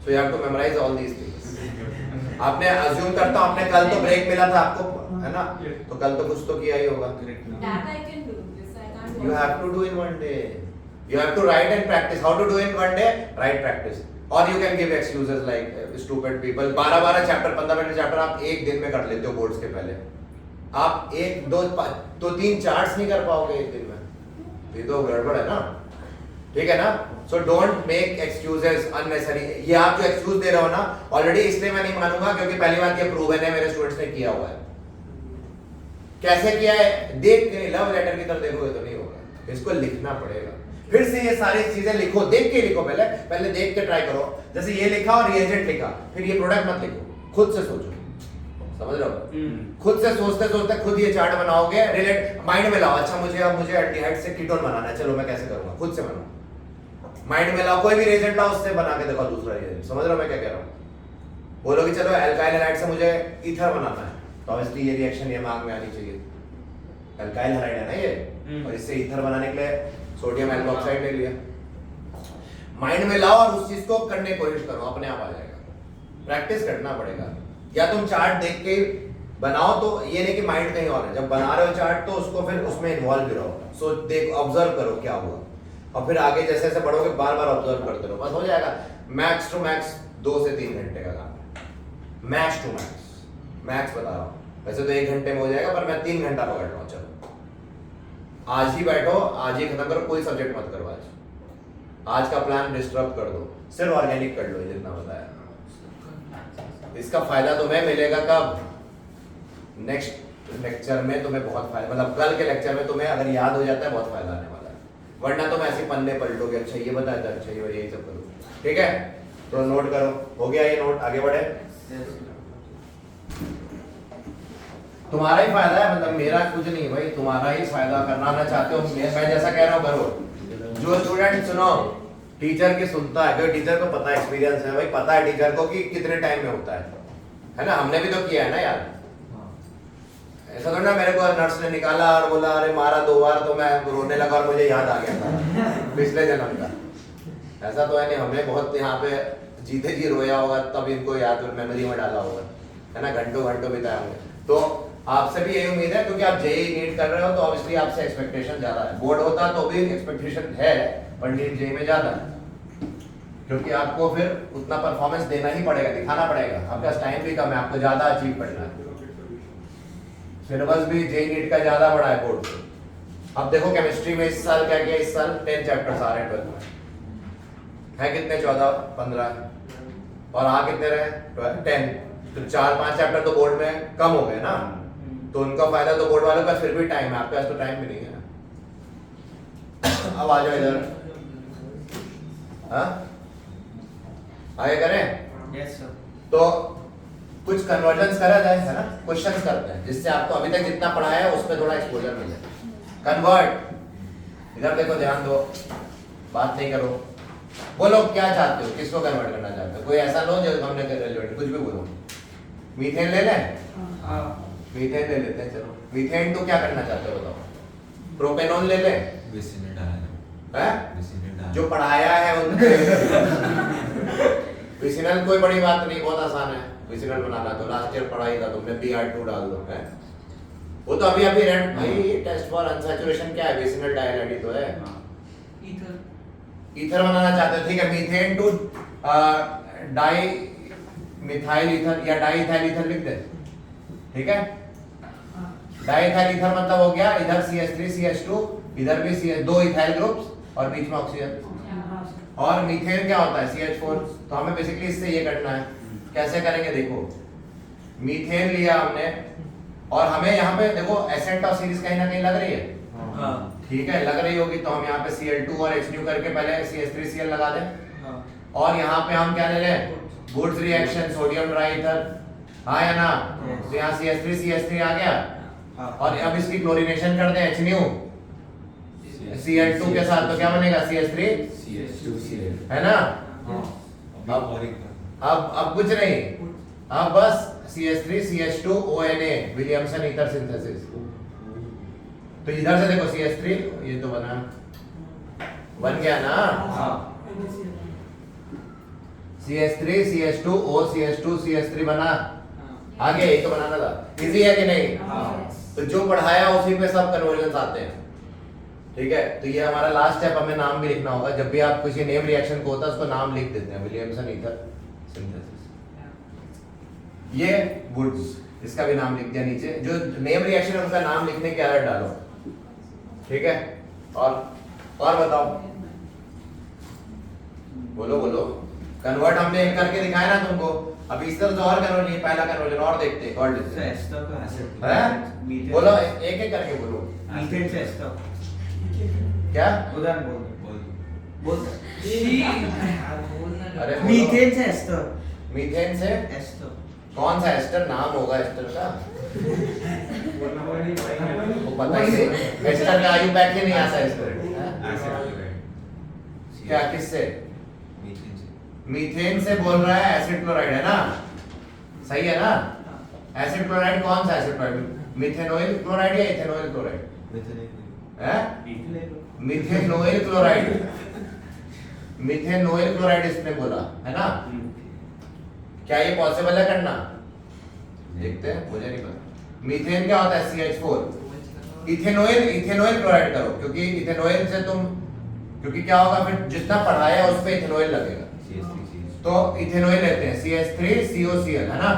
so you have to memorise all these things. आपने अज्यूम करता हूँ आपने कल तो ब्रेक मिला था आपको, है ना, तो कल तो कुछ तो किया ही होगा। You have to do in one day. You have to write and practice. How to do in one day? Write, practice. Or you can give excuses like stupid people. 12 chapter 15 chapter आप एक दिन में कर लेते हो boards के पहले। आप 1 2 3 चार्ट्स नहीं कर पाओगे एक दिन में, ये तो गड़बड़ है ना, ठीक है ना। So don't make excuses unnecessary. ये आप जो एक्सक्यूज दे रहे हो ना ऑलरेडी, इसलिए मैं नहीं मानूंगा क्योंकि पहली बात ये प्रूवन है, मेरे स्टूडेंट्स ने किया हुआ है। कैसे किया है? देख के, लव लेटर की तरह देखोगे तो नहीं होगा, इसको लिखना पड़ेगा। फिर से ये सारी चीजें लिखो, देख के लिखो, पहले देख के ट्राई करो। जैसे ये लिखा और रिएजेंट लिखा, फिर ये प्रोडक्ट मत लिखो, खुद से सोचो, समझ रहे हो? खुद से सोचते सोचते खुद ये चार्ट बनाओगे, रिलेट माइंड में लाओ। अच्छा मुझे एल्डिहाइड से कीटोन बनाना है, चलो मैं कैसे करूंगा, खुद से बनाओ, माइंड में लाओ, कोई भी रिएजेंट लाओ, उससे बना के देखो दूसरा रिएजेंट। समझ रहे हो मैं क्या कह रहा हूँ? बोलो कि चलो एल्काइल हैलाइड से मुझे ईथर बनाना है, तो ऑब्वियसली ये रिएक्शन ये मार्क में आनी चाहिए, एल्काइल हैलाइड है ना ये, और इससे ईथर बनाने के लिए सोडियम एल्कोऑक्साइड ले लिया। माइंड में लाओ और उस चीज को करने की कोशिश करो, अपने आप आ जाएगा। प्रैक्टिस करना पड़ेगा, या तुम चार्ट देख के बनाओ, तो ये नहीं कि माइंड कहीं और है, जब बना रहे हो चार्ट तो उसको फिर उसमें इन्वॉल्व भी रहो। सो देख, ऑब्जर्व करो क्या हुआ, और फिर आगे जैसे जैसे बढ़ोगे बार बार ऑब्जर्व करते रहो, बस हो जाएगा। मैक्स टू मैक्स 2 से 3 घंटे का काम है, मैक्स टू मैक्स, मैक्स बता रहा हूँ। वैसे तो 1 घंटे में हो जाएगा, पर मैं 3 घंटा पकड़ रहा हूँ। चलो आज ही बैठो, आज ही खत्म करो, कोई सब्जेक्ट मत करो आज का प्लान डिस्टर्ब कर दो, सिर्फ ऑर्गेनिक कर लो जितना बताया। इसका फायदा तुम्हें मिलेगा कब? नेक्स्ट लेक्चर में तुम्हें बहुत फायदा, मतलब कल के लेक्चर में तुम्हें अगर याद हो जाता है बहुत फायदा आने वाला है, वरना तुम ऐसे पन्ने पलटोगे, अच्छा ये बताया था, अच्छा ये यही सब करो। ठीक है, तो नोट करो, हो गया ये नोट, आगे बढ़े। तुम्हारा ही फायदा है, मतलब मेरा कुछ नहीं भाई, तुम्हारा ही फायदा करना ना चाहते हो, मैं जैसा कह रहा हूँ करो। जो स्टूडेंट सुनो टीचर की सुनता है, क्योंकि टीचर को पता है, एक्सपीरियंस है भाई, पता है टीचर को कि कितने टाइम में होता है ना, हमने भी तो किया है ना यार। ऐसा तो ना मेरे को नर्स ने निकाला और बोला अरे मारा 2 बार तो मैं रोने लगा और मुझे याद आ गया था पिछले जन्म का, ऐसा तो है नहीं। हमने बहुत यहाँ पे जीते जी रोया होगा, तब इनको याद मेमोरी में डाला होगा, है ना, घंटों घंटों बिताए होंगे। तो आपसे भी यही उम्मीद है, क्योंकि आप जेई नीट कर रहे हो तो ऑब्वियसली आपसे एक्सपेक्टेशन ज्यादा है। बोर्ड होता तो भी एक्सपेक्टेशन है, पर नीट जेई में ज्यादा है, क्योंकि आपको फिर उतना परफॉर्मेंस देना ही पड़ेगा, दिखाना पड़ेगा। आपका टाइम भी कम है, आपको ज्यादा अचीव करना है। सिलेबस भी जेई नीट का ज्यादा बड़ा है बोर्ड से। अब देखो केमिस्ट्री में इस साल क्या किया, इस साल 10 चैप्टर्स आ रहे हैं 12 में, है कितने 14 15, और आ कितने रहे 10, तो 4-5 चैप्टर तो बोर्ड में कम हो गए ना, तो उनका फायदा तो बोर्ड वालों का फिर भी टाइम है, आपके पास तो टाइम भी नहीं है। अब आ जाओ इधर, हाँ आगे करें। Yes sir. तो कुछ कन्वर्जन्स करा जाए, है ना, क्वेश्चंस करते हैं जिससे आपको अभी तक जितना पढ़ाया है उसमें थोड़ा एक्सपोजर मिल जाए। कन्वर्ट, इधर देखो, ध्यान दो, बात नहीं करो, बोलो क्या चाहते हो, किसको कन्वर्ट करना चाहते हो। कोई ऐसा लो जो हमने रेलेवेंट, कुछ भी बोलो। मीथेन ले लें, मीथेन ले लेते हैं, चलो। मीथेन टू क्या करना चाहते हो बताओ। प्रोपेनॉन ले लें, जो पढ़ाया है उनके विसिनल कोई बड़ी बात नहीं, बहुत आसान है विसिनल बनाना, तो लास्ट ईयर पढ़ाई था तुमने, Br2 डाल दो, है वो तो अभी रेड भाई। टेस्ट फॉर अनसैचुरेशन क्या है, विसिनल डाइहाइड ही तो है। ईथर बनाना चाहते हो, ठीक है, methane to dimethyl ether या डाई इथाइल ईथर लिख दे, ठीक है। डाई इथाइल ईथर मतलब हो गया, इधर CH3 CH2, इधर भी CH, 2 इथाइल ग्रुप्स और बीच में ऑक्सीजन। और मीथेन क्या होता है CH4, तो हमें बेसिकली इससे ये करना है। कैसे करेंगे देखो, मीथेन लिया हमने, और हमें यहाँ पे देखो एसेंट ऑफ सीरीज कहीं ना कहीं लग रही है, ठीक है, लग रही होगी, तो हम यहाँ पे Cl2 और H करके पहले CH3Cl लगा दें, और यहाँ पे हम क्या ले लें, गुड्स रिएक्शन सोडियम ट्राइथर, हाँ या ना, तो यहाँ CH3 आ गया, और अब इसकी क्लोरीनेशन कर दें HNu Cl2 के साथ, तो क्या बनेगा CH3 है ना। अब कुछ नहीं, अब बस CH3 CH2 ONA Williamson ether synthesis. तो इधर से देखो CH3 ये तो बन गया ना, CH3 CH2 O CH2 CH3 बना, आगे यही तो बनाना था, इजी है कि नहीं। तो जो पढ़ाया उसी पे सब कन्वर्जन्स आते हैं, ठीक है। तो ये हमारा लास्ट स्टेप, हमें नाम भी लिखना होगा, जब भी आप किसी नेम रिएक्शन को होता है उसको नाम लिख देते हैं, विलियमसन ईथर सिंथेसिस। ये वुड्स, इसका भी नाम लिख दिया नीचे, जो नेम रिएक्शन है उनका नाम लिखने की आदत डालो, ठीक है। और बताओ, बोलो। कन्वर्ट हमने एक करके दिखाया ना तुमको, अब इस तरह से और कन्वर्ट, ये पहला कन्वर्जन और देखते हैं, और देखते हैं, एस्टर का एसिड हैं, बोलो एक एक करके बोलो। मीथेन से एस्टर क्या उदाहरण बोल अरे बोलो। मीथेन से एस्टर, मीथेन से एस्टर कौन सा एस्टर नाम होगा एस्टर का, वो पता ही नहीं, एस्टर का आयु बैक ही नहीं आता एस्टर, क्या किससे, मीथेन से बोल रहा है, एसिड क्लोराइड है ना, सही है ना। एसिड क्लोराइड कौन सा एसिड क्लोराइड, मिथेनॉइल क्लोराइड या इथेनॉइल क्लोराइड, है मिथेनॉइल क्लोराइड, मिथेनॉइल क्लोराइड इसने बोला है ना। क्या ये पॉसिबल है करना, देखते हैं, मुझे नहीं पता। मीथेन क्या होता है CH4। इथेनॉइल क्लोराइड करो, क्योंकि इथेनॉइल से तुम, क्योंकि क्या होगा फिर जितना पढ़ाया उस पे इथेनॉइल लगेगा, तो इथेनॉइल लेते हैं CH3COCl, है ना,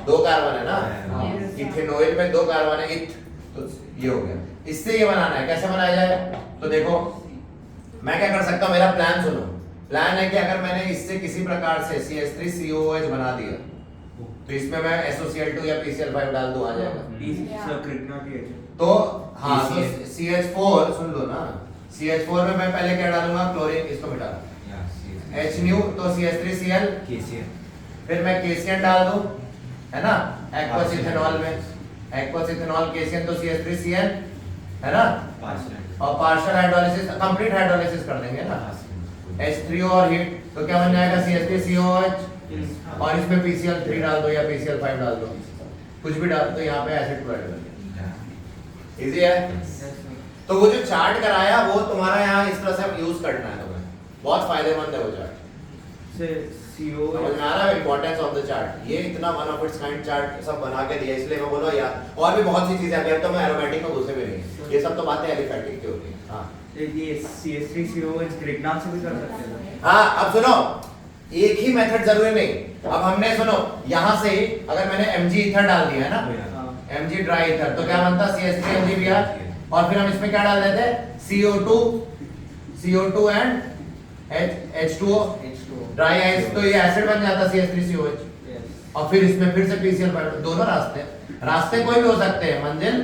2 कार्बन है ना, Yes. इथेनॉइल में 2 कार्बन है, इथ, तो ये हो गया। इससे ये बनाना है, कैसे बनाया जाए? तो देखो मैं क्या कर सकता हूँ, मेरा प्लान सुनो। प्लान है कि अगर मैंने इससे किसी प्रकार से CH3COOH बना दिया तो इसमें मैं SOCl2 या PCl5 डाल दूं, आ जाएगा। तो हाँ, तो CH4 सुन लो ना, CH4 में मैं पहले क्या डालूंगा, क्लोरीन, इसको मिटा HNu, तो CH3Cl, फिर मैं KCN डाल दूं, है ना, एक्वस इथेनॉल में, एक्वस इथेनॉल KCN, तो CH3Cl, है ना, और पार्शियल हाइड्रोलिसिस, कंप्लीट हाइड्रोलिसिस कर देंगे ना, H3O और हीट, तो क्या बन जाएगा CH3COOH, और इसमें PCl3 डाल दो या PCl5 डाल दो, कुछ भी डाल दो, यहाँ पे एसिड क्लोराइड बन गया। इजी है। तो वो जो चार्ट कराया वो तुम्हारा यहाँ इस तरह से यूज करना है तुम्हें, बहुत फायदेमंद है वो चार्ट। समझ में आ रहा है इंपॉर्टेंस ऑफ द चार्ट? ये इतना one of its kind chart सब बना के दिया, इसलिए मैं बोला यार, और भी बहुत सी चीजें हैं, तो मैं एरोमेटिक में घुसे भी नहीं, ये सब तो बातें एलिफेटिक की होती हैं। हाँ ये CH3COOH ग्रिग्नाल से भी कर सकते हैं। हाँ, अब सुनो, एक ही मेथड जरूरी नहीं। अब हमने सुनो यहाँ से ही अगर मैंने Mg ईथर डाल दिया है ना, Mg ड्राई ईथर, तो क्या बनता, CH3MgBr, और फिर हम इसमें क्या डाल देते, CO2 and H2O, dry ice, तो ये एसिड बन जाता CH3COH, और फिर इसमें फिर से PCl5। दोनों रास्ते कोई भी हो सकते हैं, मंजिल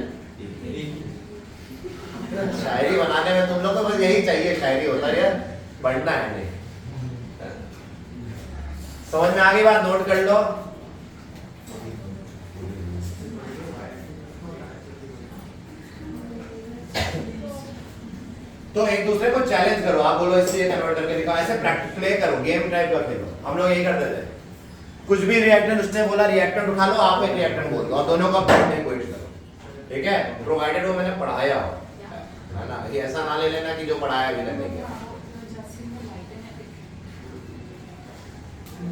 शायरी बनाने में तुम लोग को बस यही चाहिए, शायरी होता है, पढ़ना है नहीं। समझ में आ गई बात? नोट कर लो। तो एक दूसरे को चैलेंज करो, आप बोलो इससे कन्वर्ट करके दिखाओ, ऐसे प्रैक्टिस प्ले करो, गेम टाइप का खेलो। हम लोग यही करते थे, कुछ भी रिएक्टेंट उसने बोला, रिएक्टेंट उठा लो, आप एक रिएक्टेंट बोल दो और दोनों का पढ़ने की कोशिश करो, ठीक है, प्रोवाइडेड वो मैंने पढ़ाया हो, है ना, ये ऐसा ना ले लेना कि जो पढ़ाया अभी तक नहीं किया।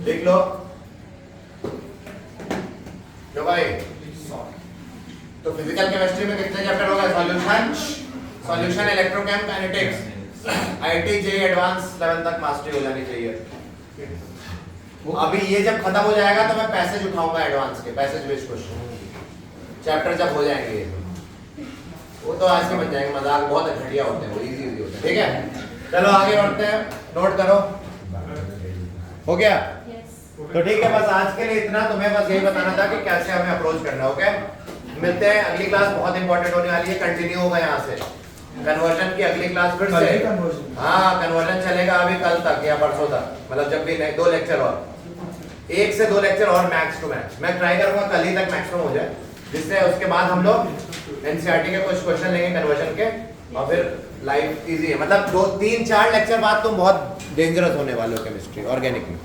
लिख लो जो भाई। तो फिजिकल केमिस्ट्री में कितने चैप्टर होगा? Solution, electrochem, kinetics, IIT JEE advance level तक मास्टरी हो जानी चाहिए। अभी ये जब खत्म हो जाएगा तो मैं पैसेज उठाऊंगा एडवांस के, पैसेज बेस्ड क्वेश्चन चैप्टर जब हो जाएंगे, वो तो आज के बन जाएंगे, मजाक बहुत घटिया होते हैं, वो इजी होते हैं, ठीक है। चलो आगे बढ़ते हैं, नोट करो, हो गया? तो ठीक है, बस आज के लिए इतना, तुम्हें बस यही बताना था कि कैसे हमें अप्रोच करना है। ओके, मिलते हैं, अगली क्लास बहुत इंपॉर्टेंट होने वाली है, कंटिन्यू होगा यहाँ से कन्वर्जन की अगली क्लास फिर से। हाँ, कन्वर्जन चलेगा अभी कल तक या परसों तक, मतलब जब भी 2 लेक्चर और, 1 से 2 लेक्चर और मैक्स टू मैक्स। मैं ट्राई करूंगा कल ही तक मैक्सिमम हो जाए, जिससे उसके बाद हम लोग एनसीईआरटी के कुछ क्वेश्चन लेंगे कन्वर्जन के, और फिर लाइव इजी है, मतलब 2, 3, 4 लेक्चर बाद तुम बहुत डेंजरस होने वाले हो केमिस्ट्री ऑर्गेनिक में।